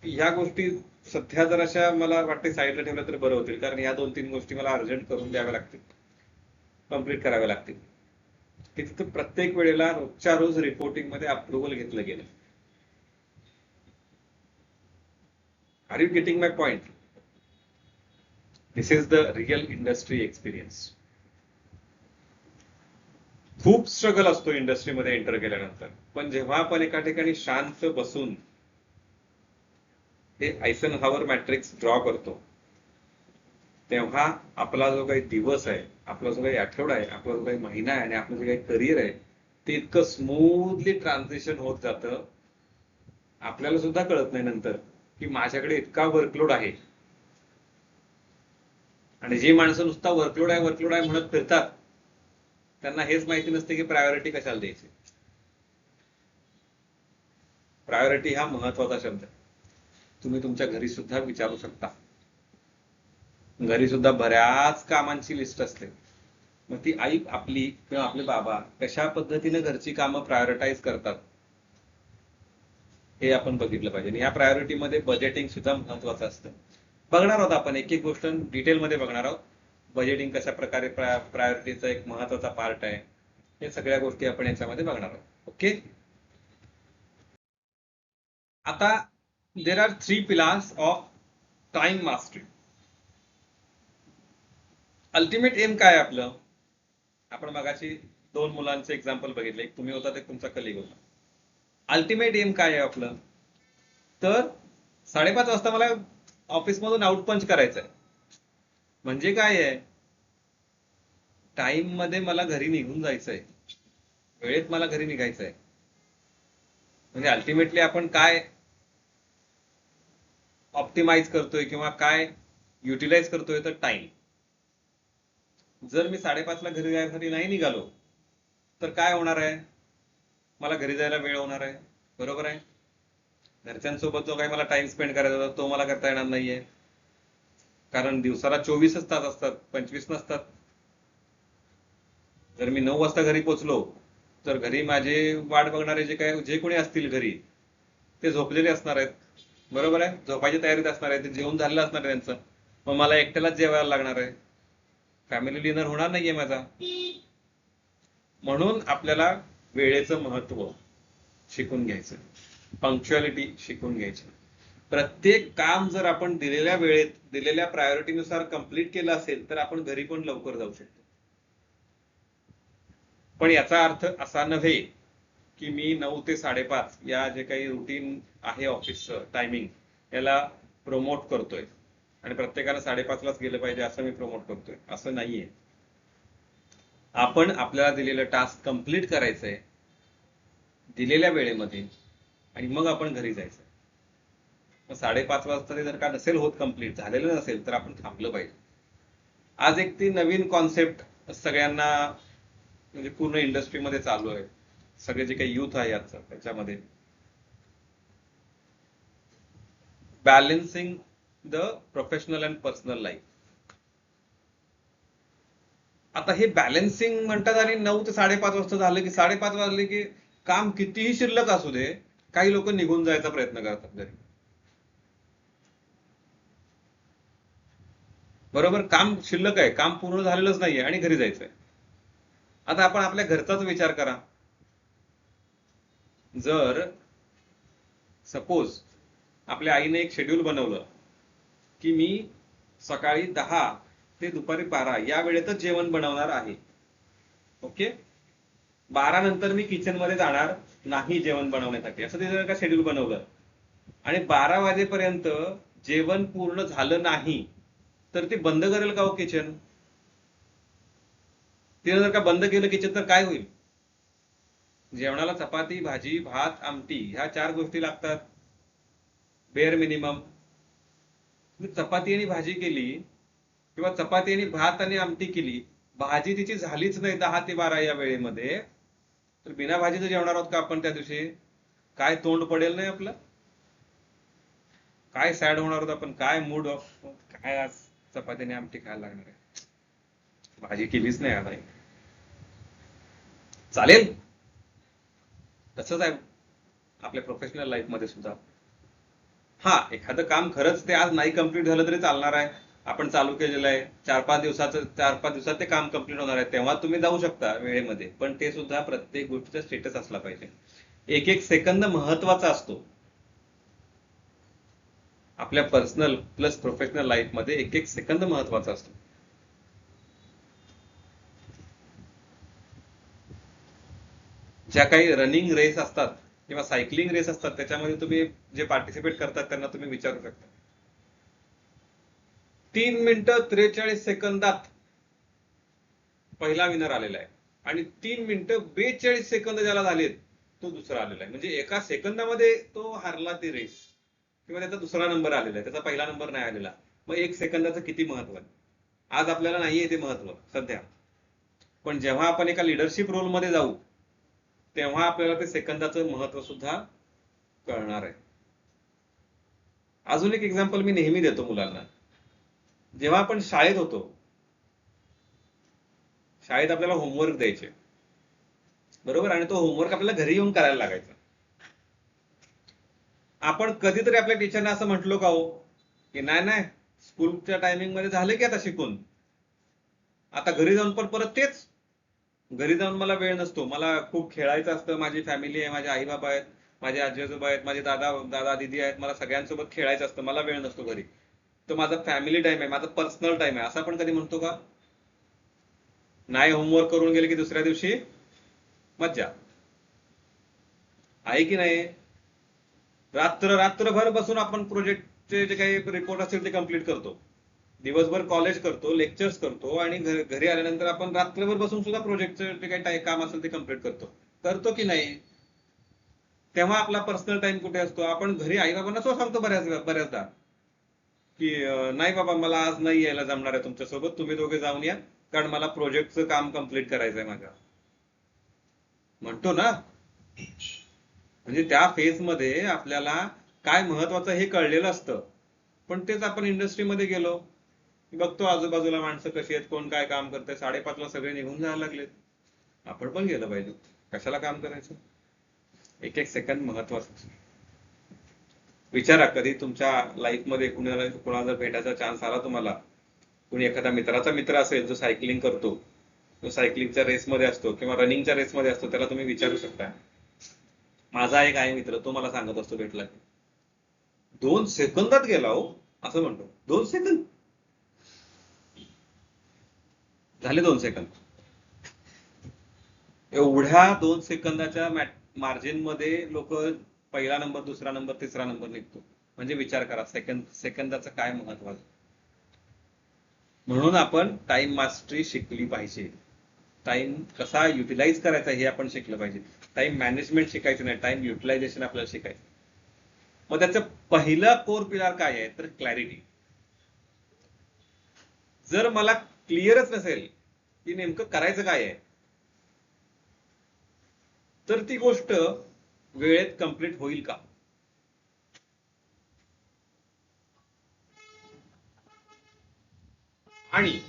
ह्या गोष्टी सध्या जर अशा मला वाटते साईडला ठेवल्या तर बरं होतील, कारण या 2-3 गोष्टी मला अर्जंट करून द्याव्या लागतील, कम्प्लीट कराव्या लागतील. की तिथं प्रत्येक वेळेला रोजच्या रोज रिपोर्टिंग मध्ये अप्रुव्हल घेतलं गेलं. Are you getting my point? This is the real industry experience. खूप स्ट्रगल असतो इंडस्ट्रीमध्ये एंटर केल्यानंतर, पण जेव्हा आपण एका ठिकाणी शांत बसून हे आयझनहॉवर मॅट्रिक्स ड्रॉ करतो, तेव्हा आपला जो काही दिवस आहे, आपला जो काही आठवडा आहे, आपला जो काही महिना आहे आणि आपलं जे काही करिअर आहे ते इतकं स्मूथली ट्रान्झिशन होत जातं, आपल्याला सुद्धा कळत नाही नंतर की माझ्याकडे इतका वर्कलोड आहे. आणि जी माणसं नुसता वर्कलोड आहे म्हणत फिरतात, त्यांना हेच माहिती नसते की प्रायोरिटी कशाला द्यायची. प्रायोरिटी हा महत्वाचा शब्द आहे. तुम्ही तुमच्या घरी सुद्धा विचारू शकता. घरी सुद्धा बऱ्याच कामांची लिस्ट असते, मग ती आई आपली किंवा आपले बाबा कशा पद्धतीने घरची कामं प्रायोरिटाईज करतात हे आपण बघितलं पाहिजे. आणि या प्रायोरिटीमध्ये बजेटिंग सुद्धा महत्वाचं असतं. बघणार आहोत आपण एक एक गोष्ट डिटेलमध्ये बघणार आहोत. बजेटिंग कशा प्रकारे प्रायोरिटीचा एक महत्वाचा पार्ट आहे, हे सगळ्या गोष्टी आपण याच्यामध्ये बघणार आहोत. ओके, आता there are 3 pillars of time mastery. Ultimate aim काय आपलं? आपण मगाशी 2 मुलांचे एक्झाम्पल बघितले, एक तुम्ही होता, एक तुमचा कलिग होता. अल्टिमेट एम काय आहे आपलं? तर 5:30 वाजता मला ऑफिस मधून आउट पंच करायचंय. म्हणजे काय आहे, टाइम मध्ये मला घरी निघून जायचंय, वेळेत मला घरी निघायचंय. म्हणजे अल्टिमेटली आपण काय ऑप्टिमाइज करतोय किंवा काय युटिलाइज करतोय, तर टाइम. जर मी 5:30 ला घरी जाण्यासाठी नाही निघालो तर काय होणार आहे? मला घरी जायला वेळ होणार आहे, बरोबर आहे. घरच्यांसोबत जो काही मला टाइम स्पेंड करायचा होता तो मला करता येणार नाहीये, कारण दिवसाला 24 तास असतात, 25 नसतात. जर मी 9 वाजता घरी पोहोचलो तर घरी माझे वाट बघणारे जे कोणी असतील घरी, ते झोपलेले असणार आहेत, बरोबर आहे. झोपायची तयारीत असणार आहे, ते जेवण झालेलं असणार आहे त्यांचं. मग मला एकट्यालाच जेवायला लागणार आहे, फॅमिली डिनर होणार नाहीये माझा. म्हणून आपल्याला वेळेचं महत्व शिकून घ्यायचं, पंक्च्युअलिटी शिकून घ्यायची. प्रत्येक काम जर आपण दिलेल्या वेळेत दिलेल्या प्रायोरिटीनुसार कंप्लीट केलं असेल तर आपण घरी पण लवकर जाऊ शकतो. पण याचा अर्थ असा नव्हे की मी 9 ते 5:30 या जे काही रुटीन आहे ऑफिसचं टायमिंग याला प्रमोट करतोय आणि प्रत्येकानं 5:30 लाच गेलं पाहिजे असं मी प्रमोट करतोय, असं नाहीये. आपण आपल्याला दिलेलं टास्क कंप्लीट करायचंय दिलेल्या वेळेमध्ये आणि मग आपण घरी जायचं. मग 5:30 वाजता जर का नसेल होत, कंप्लीट झालेलं नसेल, तर आपण थांबलं पाहिजे. आज एक ती नवीन कॉन्सेप्ट सगळ्यांना म्हणजे पूर्ण इंडस्ट्रीमध्ये चालू आहे, सगळे जे काही युथ आहे याचं त्याच्यामध्ये, balancing the professional and personal life. आता हे बॅलन्सिंग म्हणतात आणि 9 ते 5:30 वाजता झालं की 5:30 वाजले की काम कितीही शिल्लक असू दे काही लोक निघून जायचा प्रयत्न करतात घरी. बरोबर, काम शिल्लक आहे, काम पूर्ण झालेलंच नाहीये आणि घरी जायचंय. आता आपण आपल्या घरचाच विचार करा. जर सपोज आपल्या आईने एक शेड्यूल बनवलं की मी सकाळी 10 ते दुपारी 12 या वेळेतच जेवण बनवणार आहे. ओके, 12 नंतर मी किचन मध्ये जाणार नाही जेवण बनवण्यासाठी, असं ते जर का शेड्यूल बनवलं आणि 12 वाजेपर्यंत जेवण पूर्ण झालं नाही तर ती बंद करेल का हो किचन? तिने जर का बंद केलं किचन तर काय होईल? जेवणाला चपाती, भाजी, भात, आमटी ह्या 4 गोष्टी लागतात बेअर मिनिमम. चपाती आणि भाजी केली किंवा चपाती आणि भात आणि आमटी केली, भाजी तिची झालीच नाही 10 ते 12 या वेळेमध्ये, तर बिना भाजीचं जेवणार आहोत का आपण त्या दिवशी? काय तोंड पडेल नाही आपलं? काय सॅड होणार आहोत आपण? काय मूड ऑफ, काय आज चपाती आणि आमटी खायला लागणार आहे, भाजी केलीच नाही आता. चालेल, तसंच आहे आपल्या प्रोफेशनल लाईफ मध्ये सुद्धा. हा, एखादं काम खरंच ते आज नाही कम्प्लीट झालं तरी चालणार आहे, आपण चालू केलेलं आहे, 4-5 दिवसात ते काम कम्प्लीट होणार आहे, तेव्हा तुम्ही जाऊ शकता वेळेमध्ये. पण ते सुद्धा प्रत्येक गोष्टीचा स्टेटस असला पाहिजे. एक एक सेकंद महत्वाचा असतो आपल्या पर्सनल प्लस प्रोफेशनल लाईफ मध्ये. एक एक सेकंद महत्वाचा असतो. ज्या काही रनिंग रेस असतात किंवा सायकलिंग रेस असतात त्याच्यामध्ये तुम्ही जे पार्टिसिपेट करतात त्यांना तुम्ही विचारू शकता, 3 मिनिटं 43 सेकंदात पहिला विनर आलेला आहे आणि 3 मिनिटं 42 सेकंद ज्याला झालेत तो दुसरा आलेला आहे. म्हणजे एका सेकंदामध्ये तो हारला ती रेस किंवा त्याचा दुसरा नंबर आलेला आहे, त्याचा पहिला नंबर नाही आलेला. मग 1 सेकंदाचं किती महत्व आहे? आज आपल्याला नाहीये ते महत्व सध्या, पण जेव्हा आपण एका लिडरशिप रोल मध्ये जाऊ तेव्हा आपल्याला ते सेकंदाचं महत्व सुद्धा कळणार आहे. अजून एक एक्झाम्पल मी नेहमी देतो मुलांना. जेव्हा आपण शाळेत होतो, शाळेत आपल्याला होमवर्क द्यायचे, बरोबर, आणि तो होमवर्क आपल्याला घरी येऊन करायला लागायचा. आपण कधीतरी आपल्या टीचरने असं म्हटलो का हो की नाही नाही स्कूलच्या टायमिंग मध्ये झाले की आता शिकून, आता घरी जाऊन पण परत तेच? घरी जाऊन मला वेळ नसतो, मला खूप खेळायचं असतं, माझी फॅमिली आहे, माझे आई बाबा आहेत, माझे आजी आजोबा आहेत, माझे दादा दिदी आहेत, मला सगळ्यांसोबत खेळायचं असतं, मला वेळ नसतो घरी. तो माझा फॅमिली टाइम आहे, माझा पर्सनल टाइम आहे, असं आपण कधी म्हणतो का? नाही होमवर्क करून गेले की दुसऱ्या दिवशी मज्जा आहे की नाही? रात्रभर बसून आपण प्रोजेक्टचे जे काही रिपोर्ट असतील ते कम्प्लीट करतो, दिवसभर कॉलेज करतो, लेक्चर्स करतो आणि घरी आल्यानंतर आपण रात्रभर बसून सुद्धा प्रोजेक्टचं जे काही काम असेल ते कम्प्लीट करतो की नाही? तेव्हा आपला पर्सनल टाइम कुठे असतो? आपण घरी आई बाबांना तो सांगतो बऱ्याचदा की नाही बाबा मला आज नाही यायला जमणार आहे तुमच्यासोबत, तुम्ही दोघे जाऊन या, कारण मला प्रोजेक्टचं काम कम्प्लीट करायचंय माझ्या, म्हणतो ना. म्हणजे त्या फेज मध्ये आपल्याला काय महत्वाचं हे कळलेलं असतं. पण तेच आपण इंडस्ट्रीमध्ये गेलो बघतो आजूबाजूला माणसं कशी आहेत, कोण काय काम करते, 5:30ला सगळे निघून जायला लागलेत. आपण पण गेलं पाहिजे, कशाला काम करायचं? एक एक सेकंद महत्वाचं. विचारा, कधी तुमच्या लाईफ मध्ये कुणाला जर भेटायचा चान्स आला तुम्हाला, कुणी एखादा मित्राचा मित्र असेल जो सायकलिंग करतो, तो सायकलिंगच्या रेसमध्ये असतो किंवा रनिंगच्या रेसमध्ये असतो, त्याला तुम्ही विचारू शकता. माझा एक आहे मित्र, तो मला सांगत असतो भेटला की 2 सेकंदात गेला हो, असं म्हणतो. 2 सेकंद झाले, 2 सेकंद. एवढ्या 2 सेकंदाच्या मार्जिन मध्ये लोक पहिला नंबर, दुसरा नंबर, तिसरा नंबर निघतो. म्हणजे विचार करा सेकंदाचं काय महत्व आहे. म्हणून आपण टाइम मास्टरी शिकली पाहिजे. टाइम कसा युटिलाइज करायचा हे आपण शिकलं पाहिजे. टाइम मॅनेजमेंट शिकायचं नाही, टाइम युटिलायझेशन आपल्याला शिकायचं. मग त्याचं पहिलं कोर पिलर काय आहे तर क्लॅरिटी. जर मला क्लिअरच नसेल की नेमकं करायचं काय आहे, तर ती गोष्ट वेळेत कंप्लीट होईल का? आणि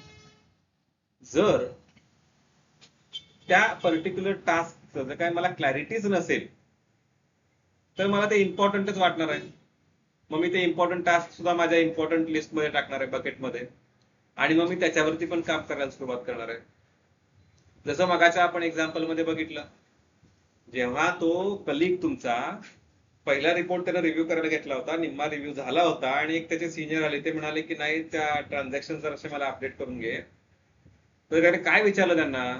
जर त्या पर्टिक्युलर टास्क जर काय मला क्लॅरिटीच नसेल तर मला ते इम्पॉर्टंटच वाटणार आहे. मग मी ते इम्पॉर्टंट टास्क सुद्धा माझ्या इम्पॉर्टंट लिस्टमध्ये टाकणार आहे, बकेटमध्ये. आणि मग मी त्याच्यावरती पण काम करायला सुरुवात करणार आहे. जसं मगाच्या आपण एक्झाम्पल मध्ये बघितलं, जेव्हा तो कलिग तुमचा पहिला रिपोर्ट त्यानं रिव्ह्यू करायला घेतला होता, निम्मा रिव्ह्यू झाला होता, आणि एक त्याचे सिनियर आले, ते म्हणाले की नाही त्या ट्रान्झॅक्शन जरासे मला अपडेट करून घे. तर त्याने काय विचारलं त्यांना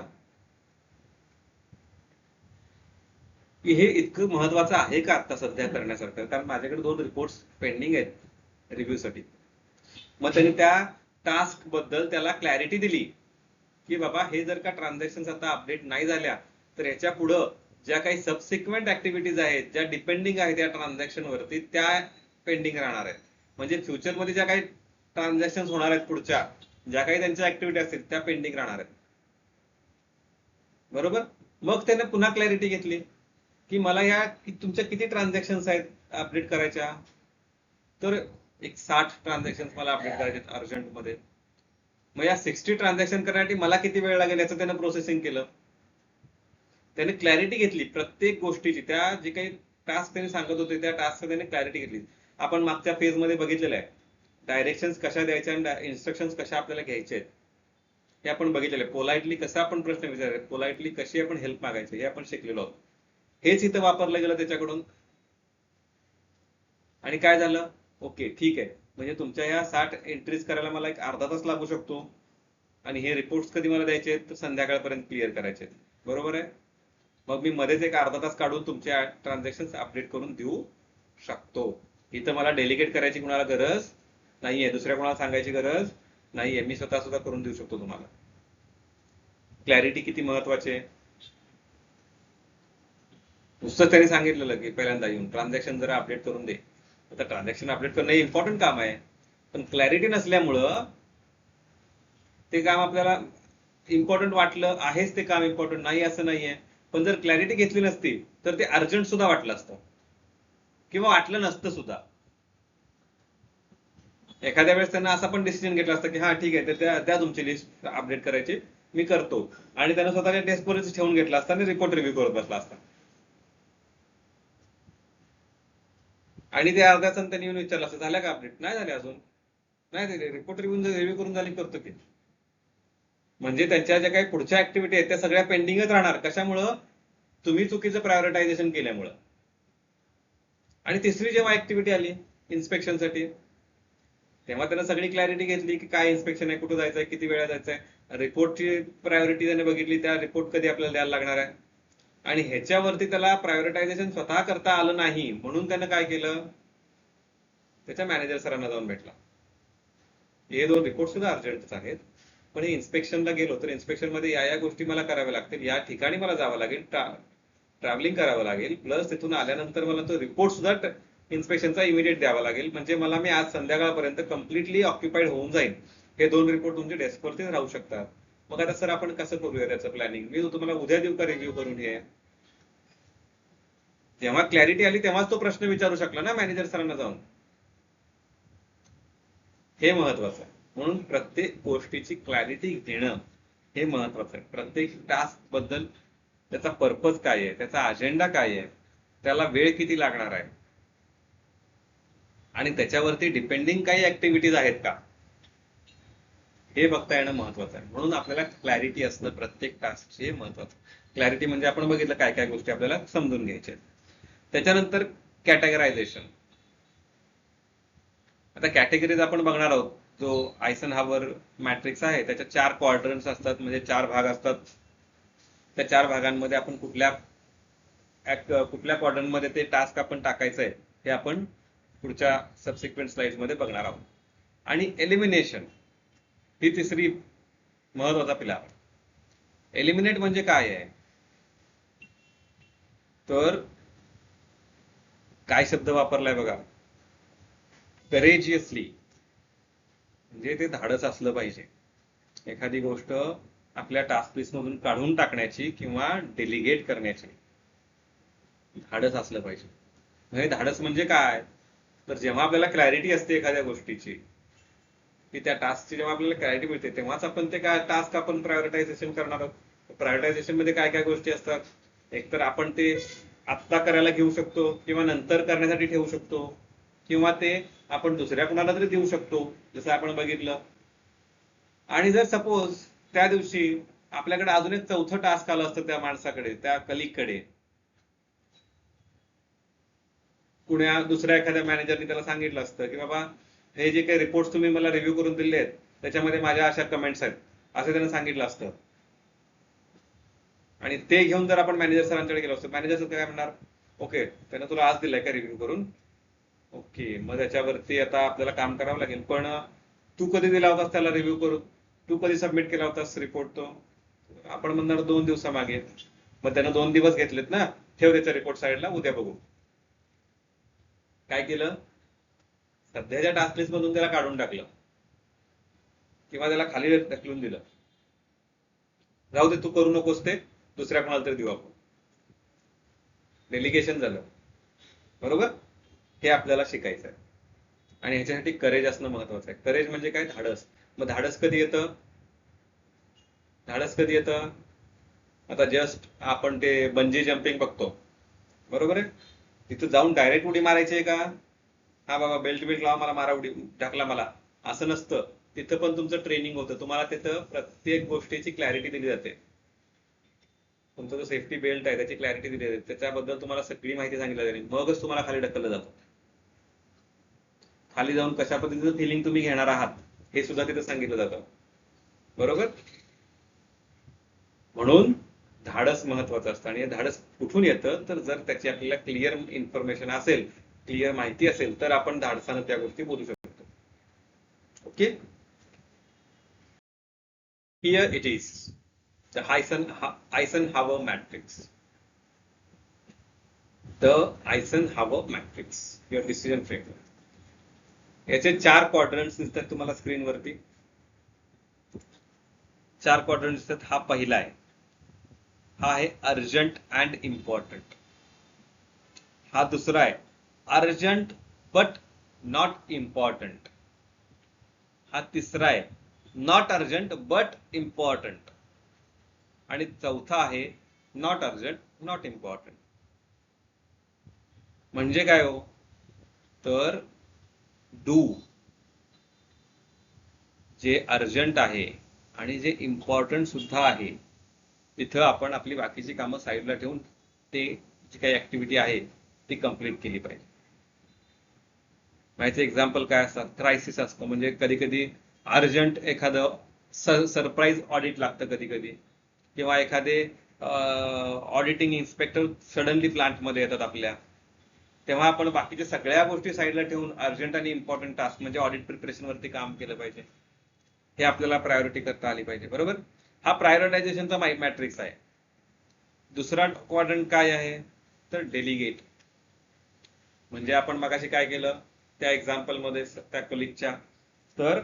की हे इतकं महत्वाचं आहे का आता सध्या करण्यासारखं, कारण माझ्याकडे 2 रिपोर्ट्स पेंडिंग आहेत रिव्ह्यू साठी. मग त्यांनी त्या टास्क बद्दल त्याला क्लॅरिटी दिली की बाबा हे जर का ट्रान्झॅक्शन आता अपडेट नाही झाल्या तर याच्या पुढं ज्या काही सबसिक्वेंट ऍक्टिव्हिटीज आहेत, ज्या डिपेंडिंग आहेत या ट्रान्झॅक्शन वरती, त्या पेंडिंग राहणार आहेत. म्हणजे फ्युचरमध्ये ज्या काही ट्रान्झॅक्शन होणार आहेत, पुढच्या ज्या काही त्यांच्या ऍक्टिव्हिटी असतील त्या पेंडिंग राहणार आहेत. बरोबर. मग त्याने पुन्हा क्लॅरिटी घेतली की मला या तुमच्या किती ट्रान्झॅक्शन आहेत अपडेट करायच्या, तर एक 60 ट्रान्झॅक्शन मला अपडेट करायचे अर्जंटमध्ये. मग या 60 ट्रान्झॅक्शन करण्यासाठी मला किती वेळ लागेल याचं त्यानं प्रोसेसिंग केलं. त्याने क्लॅरिटी घेतली प्रत्येक गोष्टीची. त्या जे काही टास्क त्यांनी सांगत होते त्या टास्क त्याने क्लॅरिटी घेतली. आपण मागच्या फेज मध्ये बघितलेलं आहे, डायरेक्शन्स कशा द्यायच्या आणि इन्स्ट्रक्शन्स कशा आपल्याला घ्यायचे आहेत हे आपण बघितलेलं आहे. पोलाइटली कसा आपण प्रश्न विचारायचे, पोलाइटली कशी आपण हेल्प मागायची, हे आपण शिकलेलो आहोत. हेच इथं वापरलं गेलं त्याच्याकडून. आणि काय झालं, ओके ठीक आहे, म्हणजे तुमच्या ह्या 60 एंट्रीज करायला मला एक अर्धा तास लागू शकतो, आणि हे रिपोर्ट्स कधी मला द्यायचे आहेत तर संध्याकाळपर्यंत क्लिअर करायचे आहेत. बरोबर आहे. मग मी मध्येच एक अर्धा तास काढून तुमच्या ट्रान्झॅक्शन अपडेट करून देऊ शकतो. इथं मला डेलिगेट करायची कुणाला गरज नाहीये, दुसऱ्या कोणाला सांगायची गरज नाहीये, मी स्वतः सुद्धा करून देऊ शकतो तुम्हाला. क्लॅरिटी किती महत्वाची आहे. नुसतं त्यांनी सांगितलेलं की पहिल्यांदा येऊन ट्रान्झॅक्शन जरा अपडेट करून दे. आता ट्रान्झॅक्शन अपडेट करणं हे इम्पॉर्टंट काम आहे, पण क्लॅरिटी नसल्यामुळं ते काम आपल्याला इम्पॉर्टंट वाटलं आहेच, ते काम इम्पॉर्टंट नाही असं नाहीये, पण जर क्लॅरिटी घेतली नसती तर ते अर्जंट सुद्धा वाटलं असतं किंवा वाटलं नसतं सुद्धा. एखाद्या वेळेस त्यांना असा पण डिसिजन घेतला असतं की हा ठीक आहे, तर त्या तुमची लिस्ट अपडेट करायची मी करतो, आणि त्यांना स्वतःच्या डेस्कवरच ठेवून घेतला असता आणि रिपोर्ट रिव्ह्यू करत बसला असता. आणि ते अर्ध्या तासाने त्यांनी येऊन विचारलं असतं झाल्या का अपडेट, नाही झाले अजून, नाही दिले, रिपोर्ट रिव्ह्यू करून झाली करतो की. म्हणजे त्यांच्या ज्या काही पुढच्या ऍक्टिव्हिटी आहेत त्या सगळ्या पेंडिंगच राहणार. कशामुळं, तुम्ही चुकीचं प्रायोरिटायझेशन केल्यामुळं. आणि तिसरी जेव्हा ऍक्टिव्हिटी आली इन्स्पेक्शनसाठी, तेव्हा त्यानं सगळी क्लॅरिटी घेतली की काय इन्स्पेक्शन आहे, कुठं जायचंय, किती वेळा जायचंय, रिपोर्टची प्रायोरिटी त्याने बघितली, त्या रिपोर्ट कधी आपल्याला द्यायला लागणार आहे. आणि ह्याच्यावरती त्याला प्रायोरिटायझेशन स्वतः करता आलं नाही, म्हणून त्यानं काय केलं, त्याच्या मॅनेजर सरांना जाऊन भेटला. हे 2 रिपोर्ट सुद्धा अर्जंटच आहेत, पण हे इन्स्पेक्शनला गेलो तर इन्स्पेक्शन मध्ये या गोष्टी मला कराव्या लागतील, या ठिकाणी मला जावं लागेल, ट्रॅव्हलिंग करावं लागेल, प्लस तिथून आल्यानंतर मला तो रिपोर्ट सुद्धा इन्स्पेक्शनचा इमिडिएट द्यावा लागेल, म्हणजे मला मी आज संध्याकाळपर्यंत कम्प्लिटली ऑक्युपाईड होऊन जाईल. हे 2 रिपोर्ट तुमच्या डेस्कवरतीच राहू शकतात. मग आता सर आपण कसं करूया त्याचं प्लॅनिंग, मी तुम्हाला उद्या देऊ का रिव्ह्यू करून हे. जेव्हा क्लॅरिटी आली तेव्हाच तो प्रश्न विचारू शकला ना मॅनेजर सरांना जाऊन. हे महत्वाचं आहे. म्हणून प्रत्येक गोष्टीची क्लॅरिटी घेणं हे महत्वाचं आहे. प्रत्येक टास्क बद्दल त्याचा पर्पज काय आहे, त्याचा अजेंडा काय आहे, त्याला वेळ किती लागणार आहे, आणि त्याच्यावरती डिपेंडिंग काही ऍक्टिव्हिटीज आहेत का, हे बघता येणं महत्वाचं आहे. म्हणून आपल्याला क्लॅरिटी असणं प्रत्येक टास्कची हे महत्वाचं. क्लॅरिटी म्हणजे आपण बघितलं काय काय गोष्टी आपल्याला समजून घ्यायच्या. त्याच्यानंतर कॅटेगरायझेशन. आता कॅटेगरीज आपण बघणार आहोत. जो आयझनहावर मॅट्रिक्स आहे त्याच्या 4 क्वाड्रंट्स असतात, म्हणजे 4 भाग असतात. त्या 4 भागांमध्ये आपण कुठल्या क्वाड्रंट मध्ये ते टास्क आपण टाकायचंय हे आपण पुढच्या सबसिक्वेंट स्लाइड्स मध्ये बघणार आहोत. आणि एलिमिनेशन ही तिसरी महत्वाचा पिलार. एलिमिनेट म्हणजे काय आहे, तर काय शब्द वापरलाय बघा, करेजियसली, म्हणजे ते धाडस असलं पाहिजे. एखादी गोष्ट आपल्या टास्क लिस्ट मधून काढून टाकण्याची किंवा डेलिगेट करण्याची धाडस असलं पाहिजे. म्हणजे धाडस म्हणजे काय, तर जेव्हा आपल्याला क्लॅरिटी असते एखाद्या गोष्टीची, की त्या टास्कची जेव्हा आपल्याला क्लॅरिटी मिळते तेव्हाच आपण ते काय टास्क आपण प्रायोरिटायझेशन करणार आहोत. प्रायोरिटायझेशन मध्ये काय काय गोष्टी असतात, एकतर आपण ते आत्ता करायला घेऊ शकतो किंवा नंतर करण्यासाठी ठेवू शकतो किंवा ते आपण दुसऱ्या कुणाला तरी देऊ शकतो, जसं आपण बघितलं. आणि जर सपोज त्या दिवशी आपल्याकडे अजून एक चौथं टास्क आलं असतं त्या माणसाकडे, त्या कलिगकडे, कुण्या दुसऱ्या एखाद्या मॅनेजरने त्याला सांगितलं असतं की बाबा हे जे काही रिपोर्ट्स तुम्ही मला रिव्ह्यू करून दिले आहेत त्याच्यामध्ये माझ्या अशा कमेंट्स आहेत, असं त्यानं सांगितलं असतं. आणि ते घेऊन जर आपण मॅनेजर सरांकडे गेलो असतो, मॅनेजर सर काय म्हणणार, ओके त्यानं तुला आज दिलाय का रिव्ह्यू करून, ओके मग त्याच्यावरती आता आपल्याला काम करावं लागेल, पण तू कधी दिला होतास त्याला रिव्ह्यू करून, तू कधी सबमिट केला होतास रिपोर्ट तो, आपण म्हणणार 2 दिवसामागे. मग त्यानं 2 दिवस घेतलेत ना, ठेव त्याचा रिपोर्ट साईडला, उद्या बघू. काय केलं, सध्याच्या टास्क लिस्ट मधून त्याला काढून टाकलं किंवा त्याला खाली ढकलून दिलं, जाऊ दे तू करू नकोस, ते दुसऱ्या कोणाला तरी देऊ आपण. डेलिगेशन झालं. बरोबर, हे आपल्याला शिकायचं आहे. आणि ह्याच्यासाठी करेज असणं महत्वाचं आहे. करेज म्हणजे काय, धाडस. मग धाडस कधी येतं, धाडस कधी येतं, आता जस्ट आपण ते बंजी जम्पिंग बघतो, बरोबर आहे, तिथं जाऊन डायरेक्ट उडी मारायची आहे का, हा बाबा बेल्ट बिल्ट लावा मला, मारा उडी, ढकला मला, असं नसतं. तिथं पण तुमचं ट्रेनिंग होतं, तुम्हाला तिथं प्रत्येक गोष्टीची क्लॅरिटी दिली जाते. तुमचा जो सेफ्टी बेल्ट आहे त्याची क्लॅरिटी दिली जाते, त्याच्याबद्दल तुम्हाला सगळी माहिती सांगितली जाते, मगच तुम्हाला खाली ढकललं जातं. खाली जाऊन कशा पद्धतीचं फिलिंग तुम्ही घेणार आहात हे सुद्धा तिथं सांगितलं जातं. बरोबर, म्हणून धाडस महत्वाचं असतं. आणि हे धाडस कुठून येतं, तर जर त्याची आपल्याला क्लिअर इन्फॉर्मेशन असेल, क्लिअर माहिती असेल, तर आपण धाडसानं त्या गोष्टी बोलू शकतो. Okay, here it is the Eisenhower matrix. The Eisenhower matrix, your decision framework. याचे 4 क्वाड्रंट्स दिसतात तुम्हाला स्क्रीनवरती. 4 क्वाड्रंट दिसतात. हा पहिला आहे, हा आहे अर्जंट अँड इम्पॉर्टंट. हा दुसरा आहे अर्जंट बट नॉट इम्पॉर्टंट. हा तिसरा आहे नॉट अर्जंट बट इम्पॉर्टंट. आणि चौथा आहे नॉट अर्जंट नॉट इम्पॉर्टंट. म्हणजे काय हो, तर डू जे अर्जंट आहे आणि जे इम्पॉर्टंट सुद्धा आहे, तिथं आपण आपली बाकीची कामं साईडला ठेवून ते जी काही ऍक्टिव्हिटी आहे ती कंप्लीट केली पाहिजे. माहिती एक्झाम्पल काय असतात, क्रायसिस असतं, म्हणजे कधी कधी अर्जंट एखादं सरप्राईज ऑडिट लागतं कधी कधी, किंवा एखादे ऑडिटिंग इन्स्पेक्टर सडनली प्लांटमध्ये येतात आपल्या, तेव्हा आपण बाकीच्या सगळ्या गोष्टी साईडला ठेवून अर्जंट आणि इम्पॉर्टंट टास्क म्हणजे ऑडिट प्रिपरेशन वरती काम केलं पाहिजे. हे आपल्याला प्रायोरिटी करता आली पाहिजे. बरोबर, हा प्रायोरिटायझेशनचा मॅट्रिक्स आहे. दुसरा क्वाड्रंट काय आहे, तर डेलिगेट. म्हणजे आपण मगाशी काय केलं त्या एक्झाम्पल मध्ये त्या कलिगच्या, तर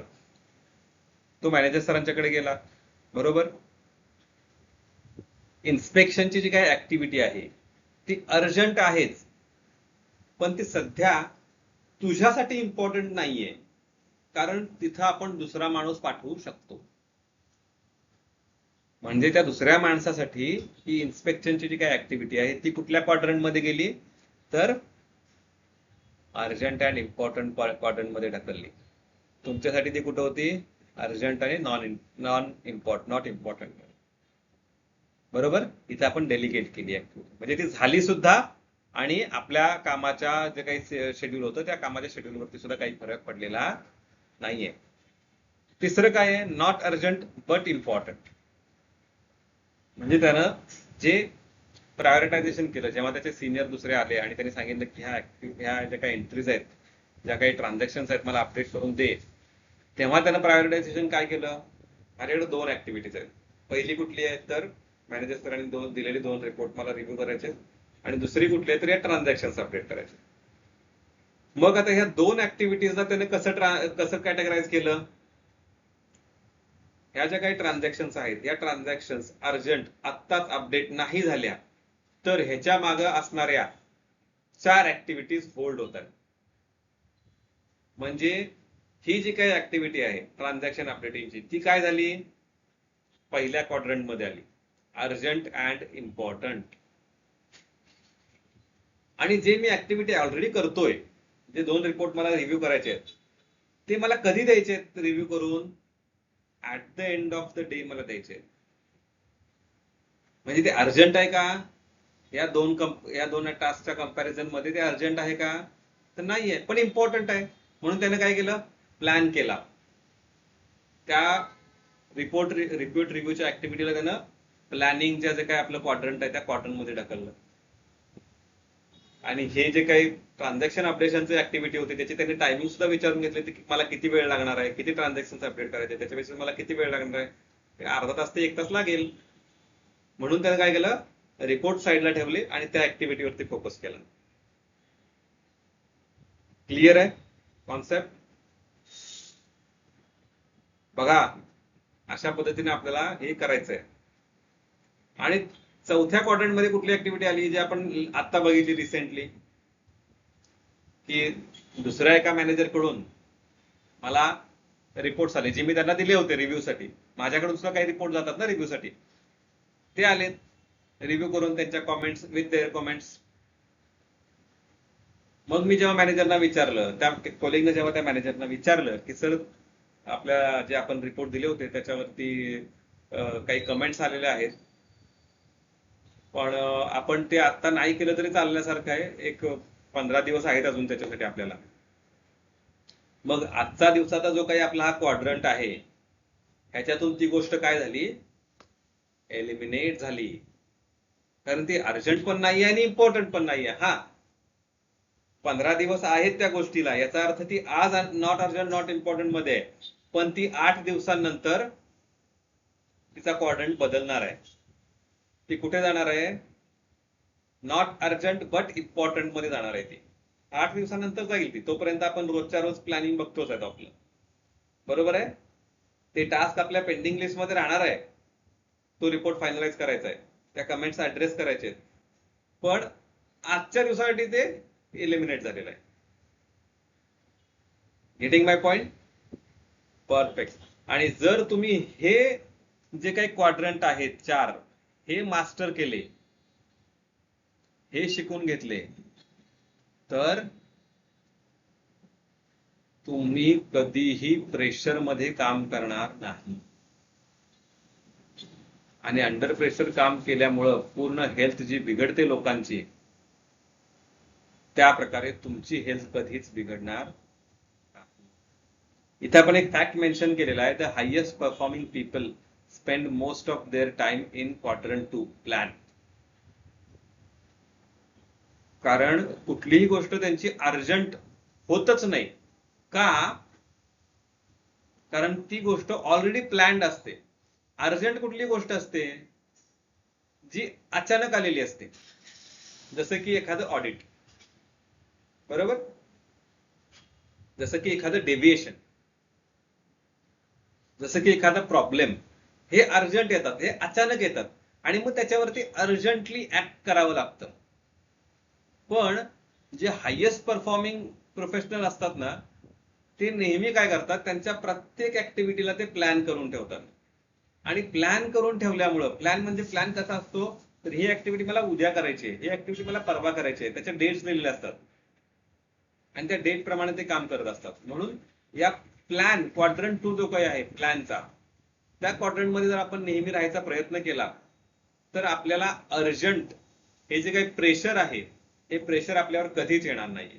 तो मॅनेजर सरांच्याकडे गेला, बरोबर, इन्स्पेक्शनची जी काही ऍक्टिव्हिटी आहे ती अर्जंट आहेच, पण ती सध्या तुझ्यासाठी इम्पॉर्टंट नाहीये, कारण तिथं आपण दुसरा माणूस पाठवू शकतो. म्हणजे त्या दुसऱ्या माणसासाठी ही इन्स्पेक्शनची जी काही ऍक्टिव्हिटी आहे ती कुठल्या क्वाड्रंट मध्ये गेली, तर अर्जंट अँड इम्पॉर्टंट क्वाड्रंट मध्ये ढकलली. तुमच्यासाठी ती कुठं होती, अर्जंट आणि नॉट इम्पॉर्टंट. बरोबर, इथे आपण डेलिगेट केली ऍक्टिव्हिटी, म्हणजे ती झाली सुद्धा आणि आपल्या कामाच्या जे काही शेड्यूल होतं त्या कामाच्या शेड्यूलवरती सुद्धा काही फरक पडलेला नाहीये. तिसरं काय आहे, नॉट अर्जंट बट इम्पॉर्टंट. म्हणजे त्यानं जे प्रायोरिटायझेशन केलं, जेव्हा त्याचे सिनियर दुसरे आले आणि त्यांनी सांगितलं की ह्या ज्या काही एंट्रीज आहेत, ज्या काही ट्रान्झॅक्शन आहेत मला अपडेट करून दे, तेव्हा त्यानं प्रायोरिटायझेशन काय केलं, माझ्याकडे 2 ऍक्टिव्हिटीज आहेत. पहिली कुठली आहे, तर मॅनेजर सरांनी दिलेले 2 रिपोर्ट मला रिव्ह्यू करायचे, आणि दुसरी कुठली आहे, तर या ट्रान्झॅक्शन अपडेट करायचे. मग आता ह्या 2 ऍक्टिव्हिटीजला त्याने कसं कॅटेगराईज केलं, ह्या ज्या काही ट्रान्झॅक्शन्स आहेत या ट्रान्झॅक्शन्स अर्जंट आत्ताच अपडेट नाही झाल्या तर ह्याच्या मागे असणाऱ्या 4 ऍक्टिव्हिटीज होल्ड होतात. म्हणजे ही जी काही ऍक्टिव्हिटी आहे ट्रान्झॅक्शन अपडेटिंगची, ती काय झाली, पहिल्या क्वाड्रंट मध्ये आली, अर्जंट अँड इम्पॉर्टंट. आणि जे मी ऍक्टिव्हिटी ऑलरेडी करतोय, जे 2 रिपोर्ट मला रिव्ह्यू करायचे आहेत, ते मला कधी द्यायचे आहेत रिव्ह्यू करून? At the end of the day मला द्यायचे आहेत. म्हणजे ते अर्जंट आहे का? या दोन टास्कच्या कंपॅरिझन मध्ये ते अर्जंट आहे का? तर नाहीये, पण इम्पॉर्टंट आहे. म्हणून त्याने काय केलं? प्लॅन केला. त्या रिपोर्ट रिव्ह्यूच्या ऍक्टिव्हिटीला त्यानं प्लॅनिंगच्या जे काय आपलं क्वाड्रंट आहे त्या क्वाड्रंट मध्ये ढकललं. आणि हे जे काही ट्रान्झॅक्शन अपडेशनची ऍक्टिव्हिटी होती त्याची त्यांनी टायमिंग सुद्धा विचारून घेतली की मला किती वेळ लागणार आहे, किती ट्रान्झॅक्शन अपडेट करायचे, त्याच्यापेक्षा मला किती वेळ लागणार आहे. अर्धा तास ते 1 तास लागेल. म्हणून त्याने काय केलं? रिपोर्ट साईडला ठेवले आणि त्या ऍक्टिव्हिटीवरती फोकस केला. क्लिअर आहे कॉन्सेप्ट? बघा, अशा पद्धतीने आपल्याला हे करायचंय. आणि चौथ्या क्वाड्रंट मध्ये कुठली ऍक्टिव्हिटी आली जी आपण आता बघितली रिसेंटली, की दुसऱ्या एका मॅनेजर कडून मला रिपोर्ट्स आले जे मी त्यांना दिले होते रिव्ह्यू साठी. माझ्याकडून सुद्धा काही रिपोर्ट जातात ना रिव्ह्यू साठी, ते आलेत रिव्ह्यू करून त्यांच्या कॉमेंट्स विथ देअर कॉमेंट्स. मग मी जेव्हा मॅनेजरना विचारलं, त्या कोलिगनं जेव्हा त्या मॅनेजरना विचारलं की सर आपल्या जे आपण रिपोर्ट दिले होते त्याच्यावरती काही कमेंट्स आलेले आहेत, पण आपण ते आता नाही केलं तरी चालण्यासारखं आहे, एक 15 दिवस आहेत अजून त्याच्यासाठी आपल्याला. मग आजचा दिवसाचा जो काही आपला हा क्वाड्रंट आहे ह्याच्यातून ती गोष्ट काय झाली? एलिमिनेट झाली. कारण ती अर्जंट पण नाहीये आणि इम्पॉर्टंट पण नाहीये. हा, 15 दिवस आहेत त्या गोष्टीला, याचा अर्थ ती आज नॉट अर्जंट नॉट इम्पॉर्टंट मध्ये आहे, पण ती 8 दिवसांनंतर तिचा क्वाड्रंट बदलणार आहे. ती कुठे जाणार आहे? नॉट अर्जंट बट इम्पॉर्टंट मध्ये जाणार आहे. ती 8 दिवसांनंतर जाईल ती. तोपर्यंत आपण रोजच्या रोज प्लॅनिंग बघतोच आहे आपलं, बरोबर आहे. ते टास्क आपल्या पेंडिंग लिस्ट मध्ये राहणार आहे, तो रिपोर्ट फायनलाइज करायचा आहे, त्या कमेंट्स ऍड्रेस करायचे आहेत, पण आजच्या दिवसासाठी ते एलिमिनेट झालेलं आहे. Getting my point? परफेक्ट. आणि जर तुम्ही हे जे काही क्वाड्रंट आहेत 4 हे मास्टर केले, हे शिकून घेतले, तर तुम्ही कधीही प्रेशर मध्ये काम करणार नाही. आणि अंडर प्रेशर काम केल्यामुळं पूर्ण हेल्थ जी बिघडते लोकांची, त्या प्रकारे तुमची हेल्थ कधीच बिघडणार नाही. इथे आपण एक फॅक्ट मेन्शन केलेला आहे, the highest performing people spend most of their time in quadrant 2 plan. कारण कुठलीही गोष्ट त्यांची अर्जंट होतच नाही का? कारण ती गोष्ट ऑलरेडी प्लॅन्ड असते. अर्जंट कुठली गोष्ट असते? जी अचानक आलेली असते, जसं की एखादं ऑडिट, बरोबर, जसं की एखादं डेव्हिएशन, जसं की एखादा प्रॉब्लेम. हे अर्जंट येतात, हे अचानक येतात आणि मग त्याच्यावरती अर्जंटली ऍक्ट करावं लागतं. पण जे हायेस्ट परफॉर्मिंग प्रोफेशनल असतात ना, ते नेहमी काय करतात? त्यांच्या प्रत्येक ऍक्टिव्हिटीला ते प्लॅन करून ठेवतात. आणि प्लॅन करून ठेवल्यामुळं, प्लॅन म्हणजे प्लॅन कसा असतो? तर ही ऍक्टिव्हिटी मला उद्या करायची आहे, ही ऍक्टिव्हिटी मला परवा करायची आहे, त्याच्या डेट्स दिलेले असतात आणि त्या डेट प्रमाणे ते काम करत असतात. म्हणून या प्लॅन क्वाड्रंट 2 जो काही आहे प्लॅनचा, त्या क्वाड्रंट मध्ये जर आपण नेहमी राहायचा प्रयत्न केला तर आपल्याला अर्जंट हे जे काही प्रेशर आहे हे प्रेशर आपल्यावर कधीच येणार नाही.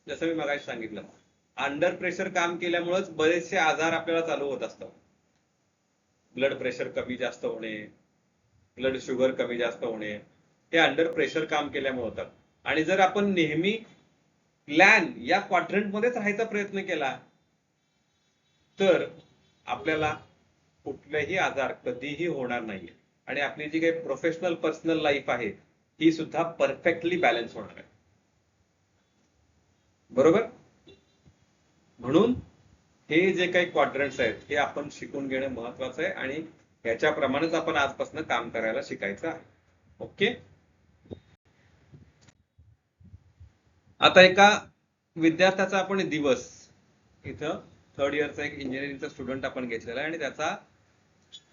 जसं मी मगाशी सांगितलं, अंडर प्रेशर काम केल्यामुळेच बरेचसे आजार आपल्याला चालू होत असतात. ब्लड प्रेशर कमी जास्त होणे, ब्लड शुगर कमी जास्त होणे, हे अंडर प्रेशर काम केल्यामुळे होतात. आणि जर आपण नेहमी प्लॅन या क्वाड्रंट मध्येच राहायचा प्रयत्न केला तर आपल्याला कुठलेही आजार कधीही होणार नाही आणि आपली जी काही प्रोफेशनल पर्सनल लाईफ आहे ही सुद्धा परफेक्टली बॅलन्स होणार आहे, बरोबर. म्हणून हे जे काही क्वाड्रंट्स आहेत हे आपण शिकून घेणं महत्वाचं आहे आणि ह्याच्याप्रमाणेच आपण आजपासून काम करायला शिकायचं आहे. ओके. आता एका विद्यार्थ्याचा आपण दिवस, इथं 3rd इयरचा एक इंजिनिअरिंगचा स्टुडंट आपण घेतलेला आहे आणि त्याचा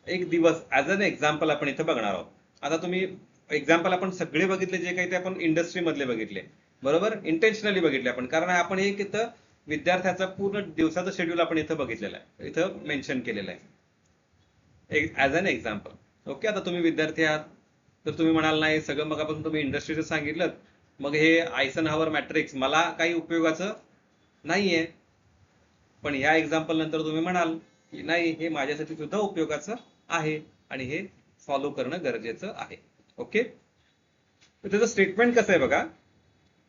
एक दिवस ऍज अन एक्झाम्पल आपण इथं बघणार आहोत. आता तुम्ही एक्झाम्पल आपण सगळे बघितले जे काही ते आपण इंडस्ट्री मधले बघितले, बरोबर, इंटेन्शनली बघितले आपण, कारण आपण एक इथं विद्यार्थ्याचा पूर्ण दिवसाचं शेड्यूल आपण इथं बघितलेलं आहे, इथं मेन्शन केलेलं आहे ऍज अन एक्झाम्पल. ओके, आता तुम्ही विद्यार्थी आहात तर तुम्ही म्हणाल नाही सगळं मगापासून तुम्ही इंडस्ट्रीचं सांगितलं, मग हे आयझनहॉवर मॅट्रिक्स मला काही उपयोगाचं नाहीये. पण ह्या एक्झाम्पल नंतर तुम्ही म्हणाल की नाही हे माझ्यासाठी सुद्धा उपयोगाचं आहे आणि हे फॉलो करणं गरजेचं आहे. ओके, त्याचं स्टेटमेंट कसं आहे बघा.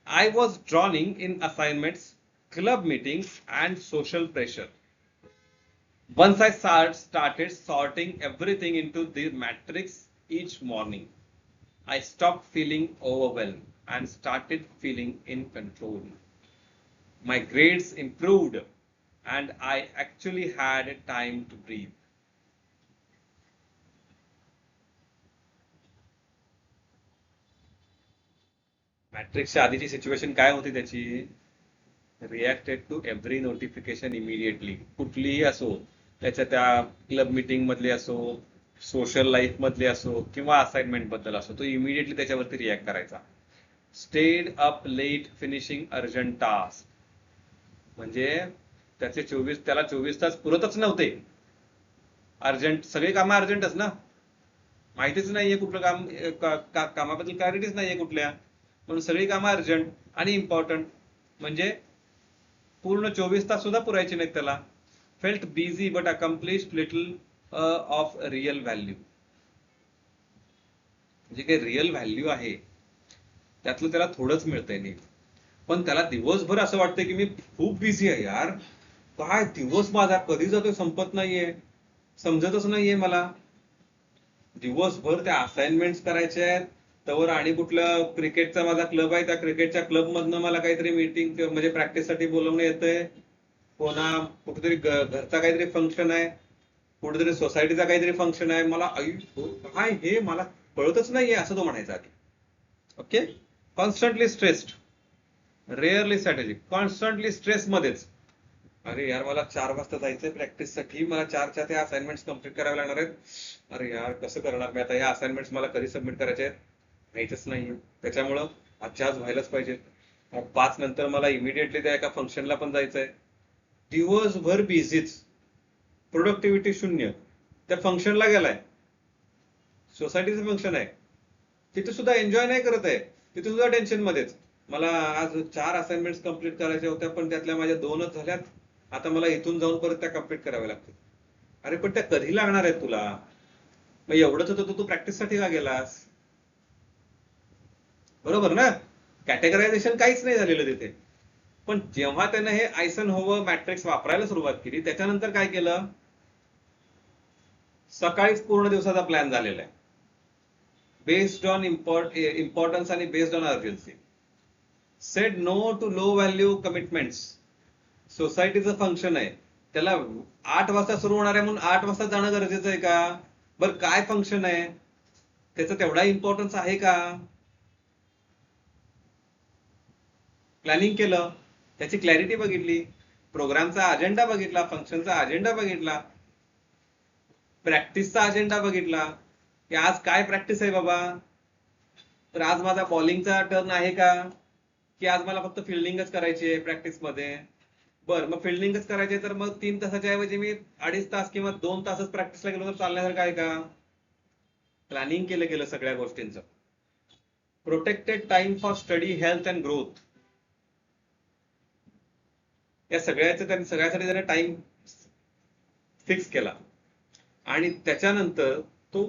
I was drowning in assignments, club meetings, and social pressure. Once I started sorting everything into the matrix each morning, I stopped feeling overwhelmed and started feeling in control. My grades improved, and I actually had time to breathe. मॅट्रिक्सच्या आधीची situation काय होती त्याची? Reacted to every notification immediately, कुठलीही असो, त्याच्या त्या club meeting मधले असो, सोशल लाईफ मधले असो किंवा असाइनमेंट बद्दल असो, तो इमिडिएटली त्याच्यावरती रिॲक्ट करायचा. Stayed up late finishing urgent task, म्हणजे त्याला 24 तास पुरतच नव्हते. अर्जंट, सगळे कामं अर्जंटच ना, माहितीच नाहीये कुठलं कामाबद्दल क्लॅरिटीच नाहीये कुठल्या, म्हणून सगळी कामं अर्जंट आणि इम्पॉर्टंट, म्हणजे पूर्ण 24 तास सुद्धा पुरायचे नाहीत त्याला. Felt busy but accomplished little of real value, जे काही रिअल व्हॅल्यू आहे त्यातलं त्याला थोडंच मिळतंय नाही, पण त्याला दिवसभर असं वाटतंय की मी खूप बिझी आहे यार, काय दिवस माझा कधी जातोय समजत नाहीये, समजतच नाहीये मला. दिवसभर त्या असाइनमेंट्स करायच्या आहेत, त्यावर आणि कुठलं क्रिकेटचा माझा क्लब आहे, त्या क्रिकेटच्या क्लब मधनं मला काहीतरी मीटिंग म्हणजे प्रॅक्टिससाठी बोलवणं येतंय, कोणा कुठेतरी घरचा काहीतरी फंक्शन आहे, कुठेतरी सोसायटीचा काहीतरी फंक्शन आहे, मला काय हे मला कळतच नाहीये असं तो म्हणायचा आधी. Okay, constantly stressed, rarely strategic, constantly stress मध्येच. अरे यार मला 4 वाजता जायचंय प्रॅक्टिससाठी, मला 4च्या त्या असाइनमेंट्स कम्प्लीट कराव्या लागणार आहेत, अरे यार कसं करणार मी आता, ह्या असाइनमेंट्स मला कधी सबमिट करायचे आहेत माहितच नाहीये, त्याच्यामुळं आजच्या आज व्हायलाच पाहिजे. 5 नंतर मला इमिडिएटली त्या एका फंक्शनला पण जायचंय. दिवसभर बिझीच, प्रोडक्टिव्हिटी शून्य. त्या फंक्शनला गेलाय, सोसायटीचं फंक्शन आहे, तिथे सुद्धा एन्जॉय नाही करत आहे, तिथे सुद्धा टेन्शन मध्येच. मला आज 4 असाइनमेंट्स कम्प्लीट करायच्या होत्या पण त्यातल्या माझ्या 2च झाल्यात, आता मला इथून जाऊन परत त्या कम्प्लीट कराव्या लागतील. अरे पण त्या कधी लागणार आहेत तुला, मग एवढंच होतं तू प्रॅक्टिससाठी का गेलास? बरोबर ना, कॅटेगरायझेशन काहीच नाही झालेलं तिथे. पण जेव्हा त्यानं हे आयझनहोवर मॅट्रिक्स वापरायला सुरुवात केली त्याच्यानंतर काय केलं, सकाळीच पूर्ण दिवसाचा प्लॅन झालेला आहे, बेस्ड ऑन इम्पॉर्टन्स आणि based on urgency. Said no to low value commitments. सोसायटीचं फंक्शन आहे, त्याला 8 वाजता सुरू होणार आहे म्हणून 8 वाजता जाणं गरजेचं आहे का? बरं काय फंक्शन आहे, त्याचा तेवढा इम्पॉर्टन्स आहे का? प्लॅनिंग केलं, त्याची क्लॅरिटी बघितली, प्रोग्रामचा अजेंडा बघितला, फंक्शनचा अजेंडा बघितला, प्रॅक्टिसचा अजेंडा बघितला की आज काय प्रॅक्टिस आहे बाबा, तर आज माझा बॉलिंगचा टर्न आहे का, की आज मला फक्त फिल्डिंगच करायची आहे प्रॅक्टिस मध्ये. बरं मग फिल्डिंगच करायची तर मग 3 तासाच्या ऐवजी मी 2.5 तास किंवा 2 तासच प्रॅक्टिसला गेलो तर चालण्यासारखं आहे का? प्लॅनिंग केलं गेलं सगळ्या गोष्टींचं. Protected time for study, health and growth, या सगळ्यासाठी त्याने टाइम फिक्स केला. आणि त्याच्यानंतर तो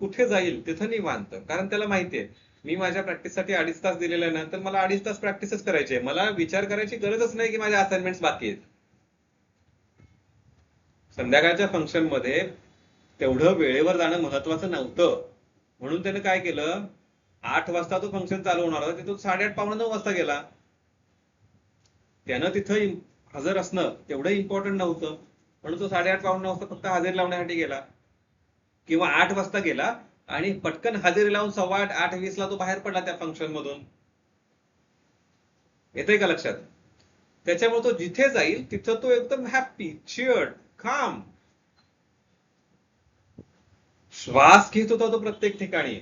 कुठे जाईल तिथं निवांत, कारण त्याला माहितीये मी माझ्या प्रॅक्टिससाठी 2.5 तास दिलेला आहे ना, तर मला 2.5 तास प्रॅक्टिसच करायची आहे, मला विचार करायची गरजच नाही की माझ्या असाइनमेंट्स बाकी आहेत. संध्याकाळच्या फंक्शन मध्ये तेवढं वेळेवर जाणं महत्वाचं नव्हतं, म्हणून त्यानं काय केलं, 8 वाजता तो फंक्शन चालू होणार होता, तिथून 8:30 पावणे 9 वाजता गेला. त्यानं तिथं हजर असणं तेवढं इम्पॉर्टंट नव्हतं, म्हणून तो 8:30 पावणे 9 वाजता फक्त हजेरी लावण्यासाठी गेला. किंवा 8 वाजता गेला आणि पटकन हजेरी लावून 8:15 8:20ला तो बाहेर पडला त्या फंक्शन मधून. येतंय का लक्षात? त्याच्यामुळे तो जिथे जाईल तिथं तो एकदम हॅप्पी, चिअर्ड, काम, श्वास घेत होता तो प्रत्येक ठिकाणी.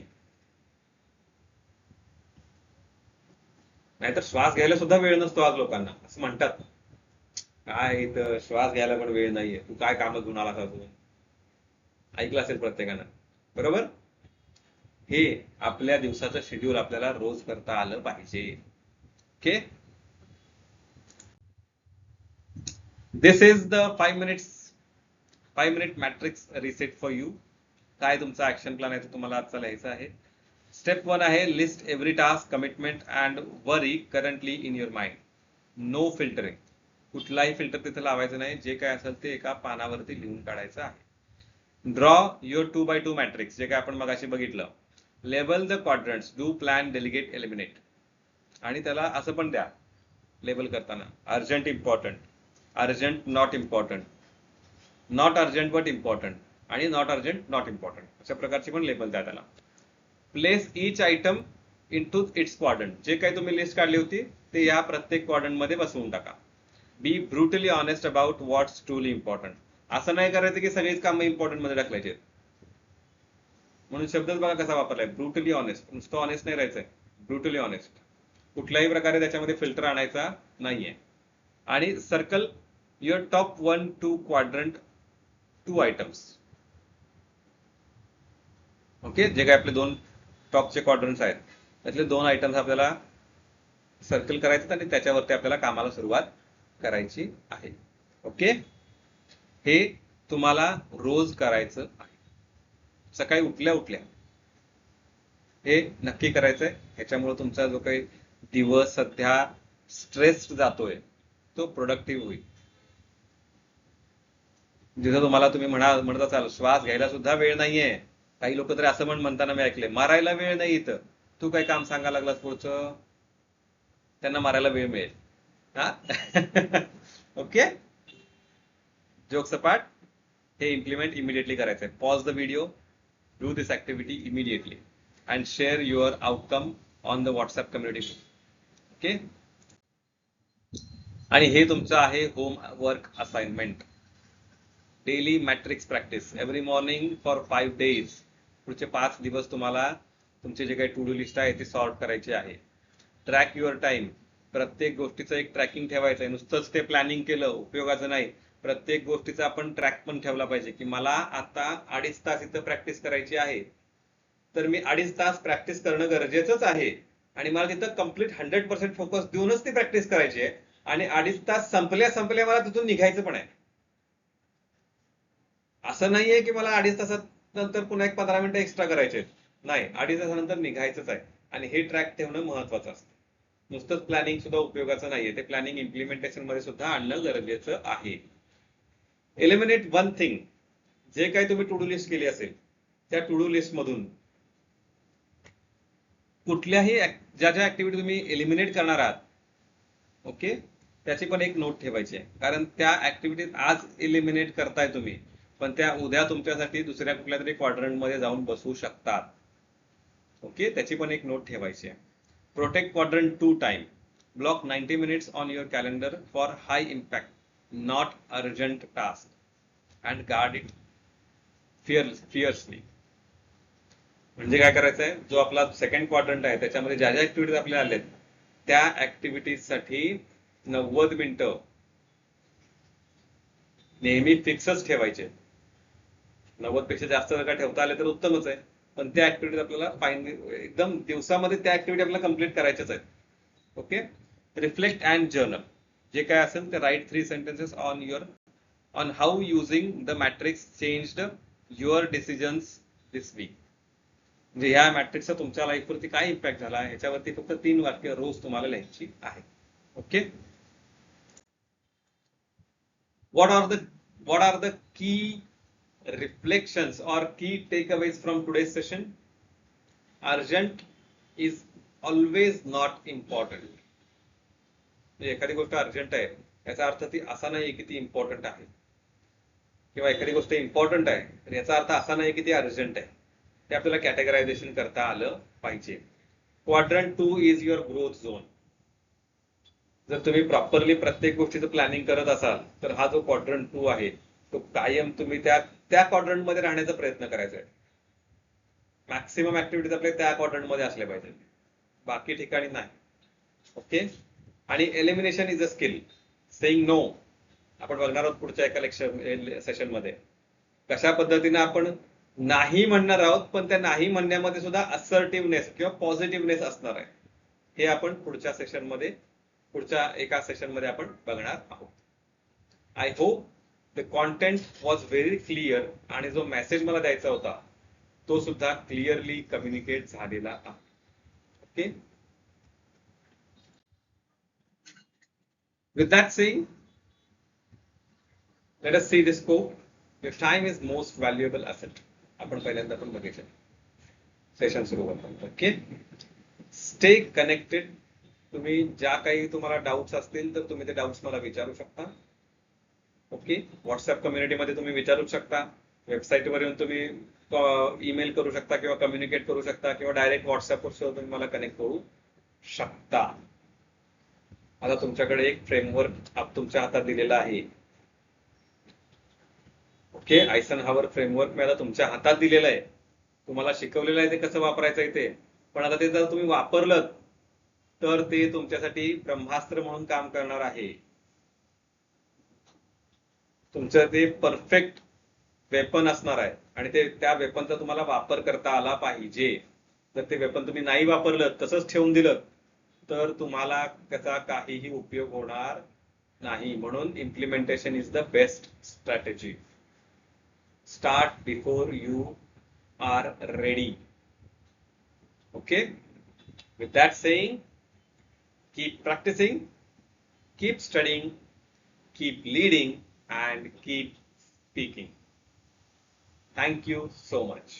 नाहीतर श्वास घ्यायला सुद्धा वेळ नसतो आज लोकांना, असं म्हणतात. काय इथं श्वास घ्यायला पण वेळ नाहीये, तू काय कामं घेऊन आलास अजून. ऐकलं असेल प्रत्येकानं, बरोबर. हे आपल्या दिवसाचं शेड्यूल आपल्याला रोज करता आलं पाहिजे. Okay, this is the 5 minute matrix reset for you. काय तुमचा ऍक्शन प्लॅन आहे तो तुम्हाला आजचा लिहायचा आहे. स्टेप 1 आहे list every task, commitment and worry currently in your mind. No filtering, कुठलाही फिल्टर तिथे लावायचं नाही. जे काय असेल ते एका पानावरती लिहून काढायचं आहे. ड्रॉ युअर 2x2 मॅट्रिक्स, जे काय आपण मगाशी बघितलं. Label the quadrants, do plan delegate eliminate. आणि त्याला असं पण द्या लेबल करताना, urgent important, urgent not important, not urgent but important आणि नॉट अर्जंट नॉट इम्पॉर्टंट, अशा प्रकारची पण लेबल द्या त्याला. Place each item into its quadrant, जे काही तुम्ही लिस्ट काढली होती ते या प्रत्येक क्वाड्रंट मध्ये बसवून टाका. Be brutally honest about what's truly important. असं नाही करायचं की सगळीच कामं इम्पॉर्टंट मध्ये टाकलायचे. म्हणून शब्दच बघा कसा वापरलाय, ब्रुटली ऑनेस्ट. नुसतं ऑनेस्ट नाही राहायचंय, ब्रुटली ऑनेस्ट. कुठल्याही प्रकारे त्याच्यामध्ये फिल्टर आणायचा नाहीये. आणि circle your top 1-2 quadrant 2 items. Okay, जे काय आपले 2 टॉपचे क्वाड्रंट्स आहेत त्यातले 2 आयटम्स आपल्याला सर्कल करायचे आणि त्याच्यावरती आपल्याला कामाला सुरुवात करायची आहे. ओके, हे तुम्हाला रोज करायचं आहे. सकाळी उठल्या उठल्या हे नक्की करायचंय. ह्याच्यामुळे तुमचा जो काही दिवस सध्या स्ट्रेस्ड जातोय तो प्रोडक्टिव्ह होईल. जिथं तुम्हाला तुम्ही म्हणत असाल श्वास घ्यायला सुद्धा वेळ नाहीये, काही लोक तरी असं म्हणताना मी ऐकले, मारायला वेळ नाही इथं, तू काय काम सांगायला लागलास पुढचं. त्यांना मारायला वेळ मिळेल. हा ओके, जोक सपाट. हे इम्प्लिमेंट इमिडिएटली करायचंय. Pause the video, do this activity immediately and share your outcome on the WhatsApp community. Okay, आणि हे तुमचं आहे homework assignment. Daily matrix practice every morning for 5 days. पुढचे 5 दिवस तुम्हाला तुमचे जे काही टू डू लिस्ट आहे ते सॉर्ट करायचे आहे. ट्रॅक युअर टाइम, प्रत्येक गोष्टीचं एक ट्रॅकिंग ठेवायचं आहे. नुसतंच ते प्लॅनिंग केलं उपयोगाचं नाही. प्रत्येक गोष्टीचा आपण ट्रॅक पण ठेवला पाहिजे की मला आता 2.5 तास इथं प्रॅक्टिस करायची आहे, तर मी 2.5 तास प्रॅक्टिस करणं गरजेचंच आहे आणि मला तिथं कम्प्लीट 100% फोकस देऊनच ती प्रॅक्टिस करायची आहे. आणि 2.5 तास संपल्या मला तिथून निघायचं पण आहे. असं नाहीये की मला 2.5 तासात नंतर पुन्हा एक 15 मिनिटं एक्स्ट्रा करायचे. नाही, 2.5 तासानंतर निघायचंच आहे. आणि हे ट्रॅक ठेवणं महत्वाचं असतं. नुसतंच प्लॅनिंग सुद्धा उपयोगाचं नाहीये, ते प्लॅनिंग इम्प्लिमेंटेशन मध्ये सुद्धा आणणं गरजेचं आहे. एलिमिनेट 1 थिंग, जे काही तुम्ही टू डू लिस्ट केली असेल त्या टू डू लिस्ट मधून कुठल्याही ज्या ज्या ऍक्टिव्हिटी तुम्ही एलिमिनेट करणार आहात, ओके, त्याची पण एक नोट ठेवायची आहे. कारण त्या ऍक्टिव्हिटीज आज एलिमिनेट करताय तुम्ही, पण त्या उद्या तुमच्यासाठी दुसऱ्या कुठल्या तरी क्वाड्रंट मध्ये जाऊन बसू शकतात. ओके, त्याची पण एक नोट ठेवायची आहे. Protect quadrant 2 time. Block 90 minutes on your calendar for high impact not urgent task and guard it fiercely. म्हणजे काय करायचंय, जो आपला सेकंड क्वाड्रंट आहे त्याच्यामध्ये ज्या ज्या ऍक्टिव्हिटीज आपल्या आल्यात त्या ऍक्टिव्हिटीज साठी 90 मिनिटं नेहमी फिक्सच ठेवायचे. 90 पेक्षा जास्त जर का ठेवता आले तर उत्तमच आहे, पण त्या ऍक्टिव्हिटीज आपल्याला एकदम दिवसामध्ये त्या ऍक्टिव्हिटी आपल्याला कम्प्लीट करायच्याच आहेत. Okay, reflect and journal. जे काय असेल ते write 3 sentences on how using the matrix changed your decisions this week. म्हणजे ह्या मॅट्रिक्सचा तुमच्या लाईफवरती काय इम्पॅक्ट झाला ह्याच्यावरती फक्त 3 वाक्य रोज तुम्हाला लिहायची आहे. Okay, what are the key reflections or key takeaways from today's session? Urgent is always not important. एखादी गोष्ट अर्जंट आहे याचा अर्थ ती असा नाही की ती इम्पॉर्टंट आहे, किंवा एखादी गोष्ट इम्पॉर्टंट आहे तर याचा अर्थ असा नाही की ती अर्जंट आहे. ते आपल्याला कॅटेगरायझेशन करता आलं पाहिजे. Quadrant 2 is your growth zone. जर तुम्ही प्रॉपरली प्रत्येक गोष्टीचं प्लॅनिंग करत असाल तर हा जो क्वाड्रंट 2 आहे तो कायम तुम्ही त्या क्वाड्रंट मध्ये राहण्याचा प्रयत्न करायचा आहे. मॅक्सिमम ऍक्टिव्हिटीज आपल्या त्या क्वाड्रंट मध्ये असल्या पाहिजे, बाकी ठिकाणी नाही. ओके. आणि elimination is a skill. Saying no आपण बघणार आहोत पुढच्या एका सेशन मध्ये कशा पद्धतीने आपण नाही म्हणणार आहोत, पण त्या नाही म्हणण्यामध्ये सुद्धा असर्टिव्हनेस किंवा पॉझिटिव्हनेस असणार आहे. हे आपण पुढच्या एका सेशन मध्ये आपण बघणार आहोत. I hope the content was very clear आणि जो मेसेज मला द्यायचा होता तो सुद्धा क्लिअरली कम्युनिकेट झालेला आहे. Okay. With that saying, let us see the scope. Your time is most valuable asset. आपण पहिल्यांदा पण बघितलं सेशन सुरू करताना. ओके. Stay connected. तुम्ही ज्या काही तुम्हाला डाऊट्स असतील तर तुम्ही ते डाऊट्स मला विचारू शकता. ओके. व्हॉट्सअप कम्युनिटीमध्ये तुम्ही विचारू शकता. वेबसाईटवर येऊन तुम्ही ईमेल करू शकता किंवा कम्युनिकेट करू शकता किंवा डायरेक्ट व्हॉट्सअपवर सुद्धा तुम्ही मला कनेक्ट करू शकता. आता तुमच्याकडे एक फ्रेमवर्क तुमच्या हातात दिलेला आहे. ओके. आयझनहावर फ्रेमवर्क मी आता तुमच्या हातात दिलेलं आहे. तुम्हाला शिकवलेलं आहे ते कसं वापरायचं आहे ते. पण आता ते जर तुम्ही वापरलं तर ते तुमच्यासाठी ब्रह्मास्त्र म्हणून काम करणार आहे. तुमचं ते परफेक्ट वेपन असणार आहे आणि ते त्या वेपनचा तुम्हाला वापर करता आला पाहिजे. जर ते वेपन तुम्ही नाही वापरलं तसंच ठेवून दिलं तर तुम्हाला त्याचा काहीही उपयोग होणार नाही. म्हणून implementation is the best strategy. Start before you are ready. Okay. With that saying, keep practicing, keep studying, keep leading, and keep speaking. Thank you so much.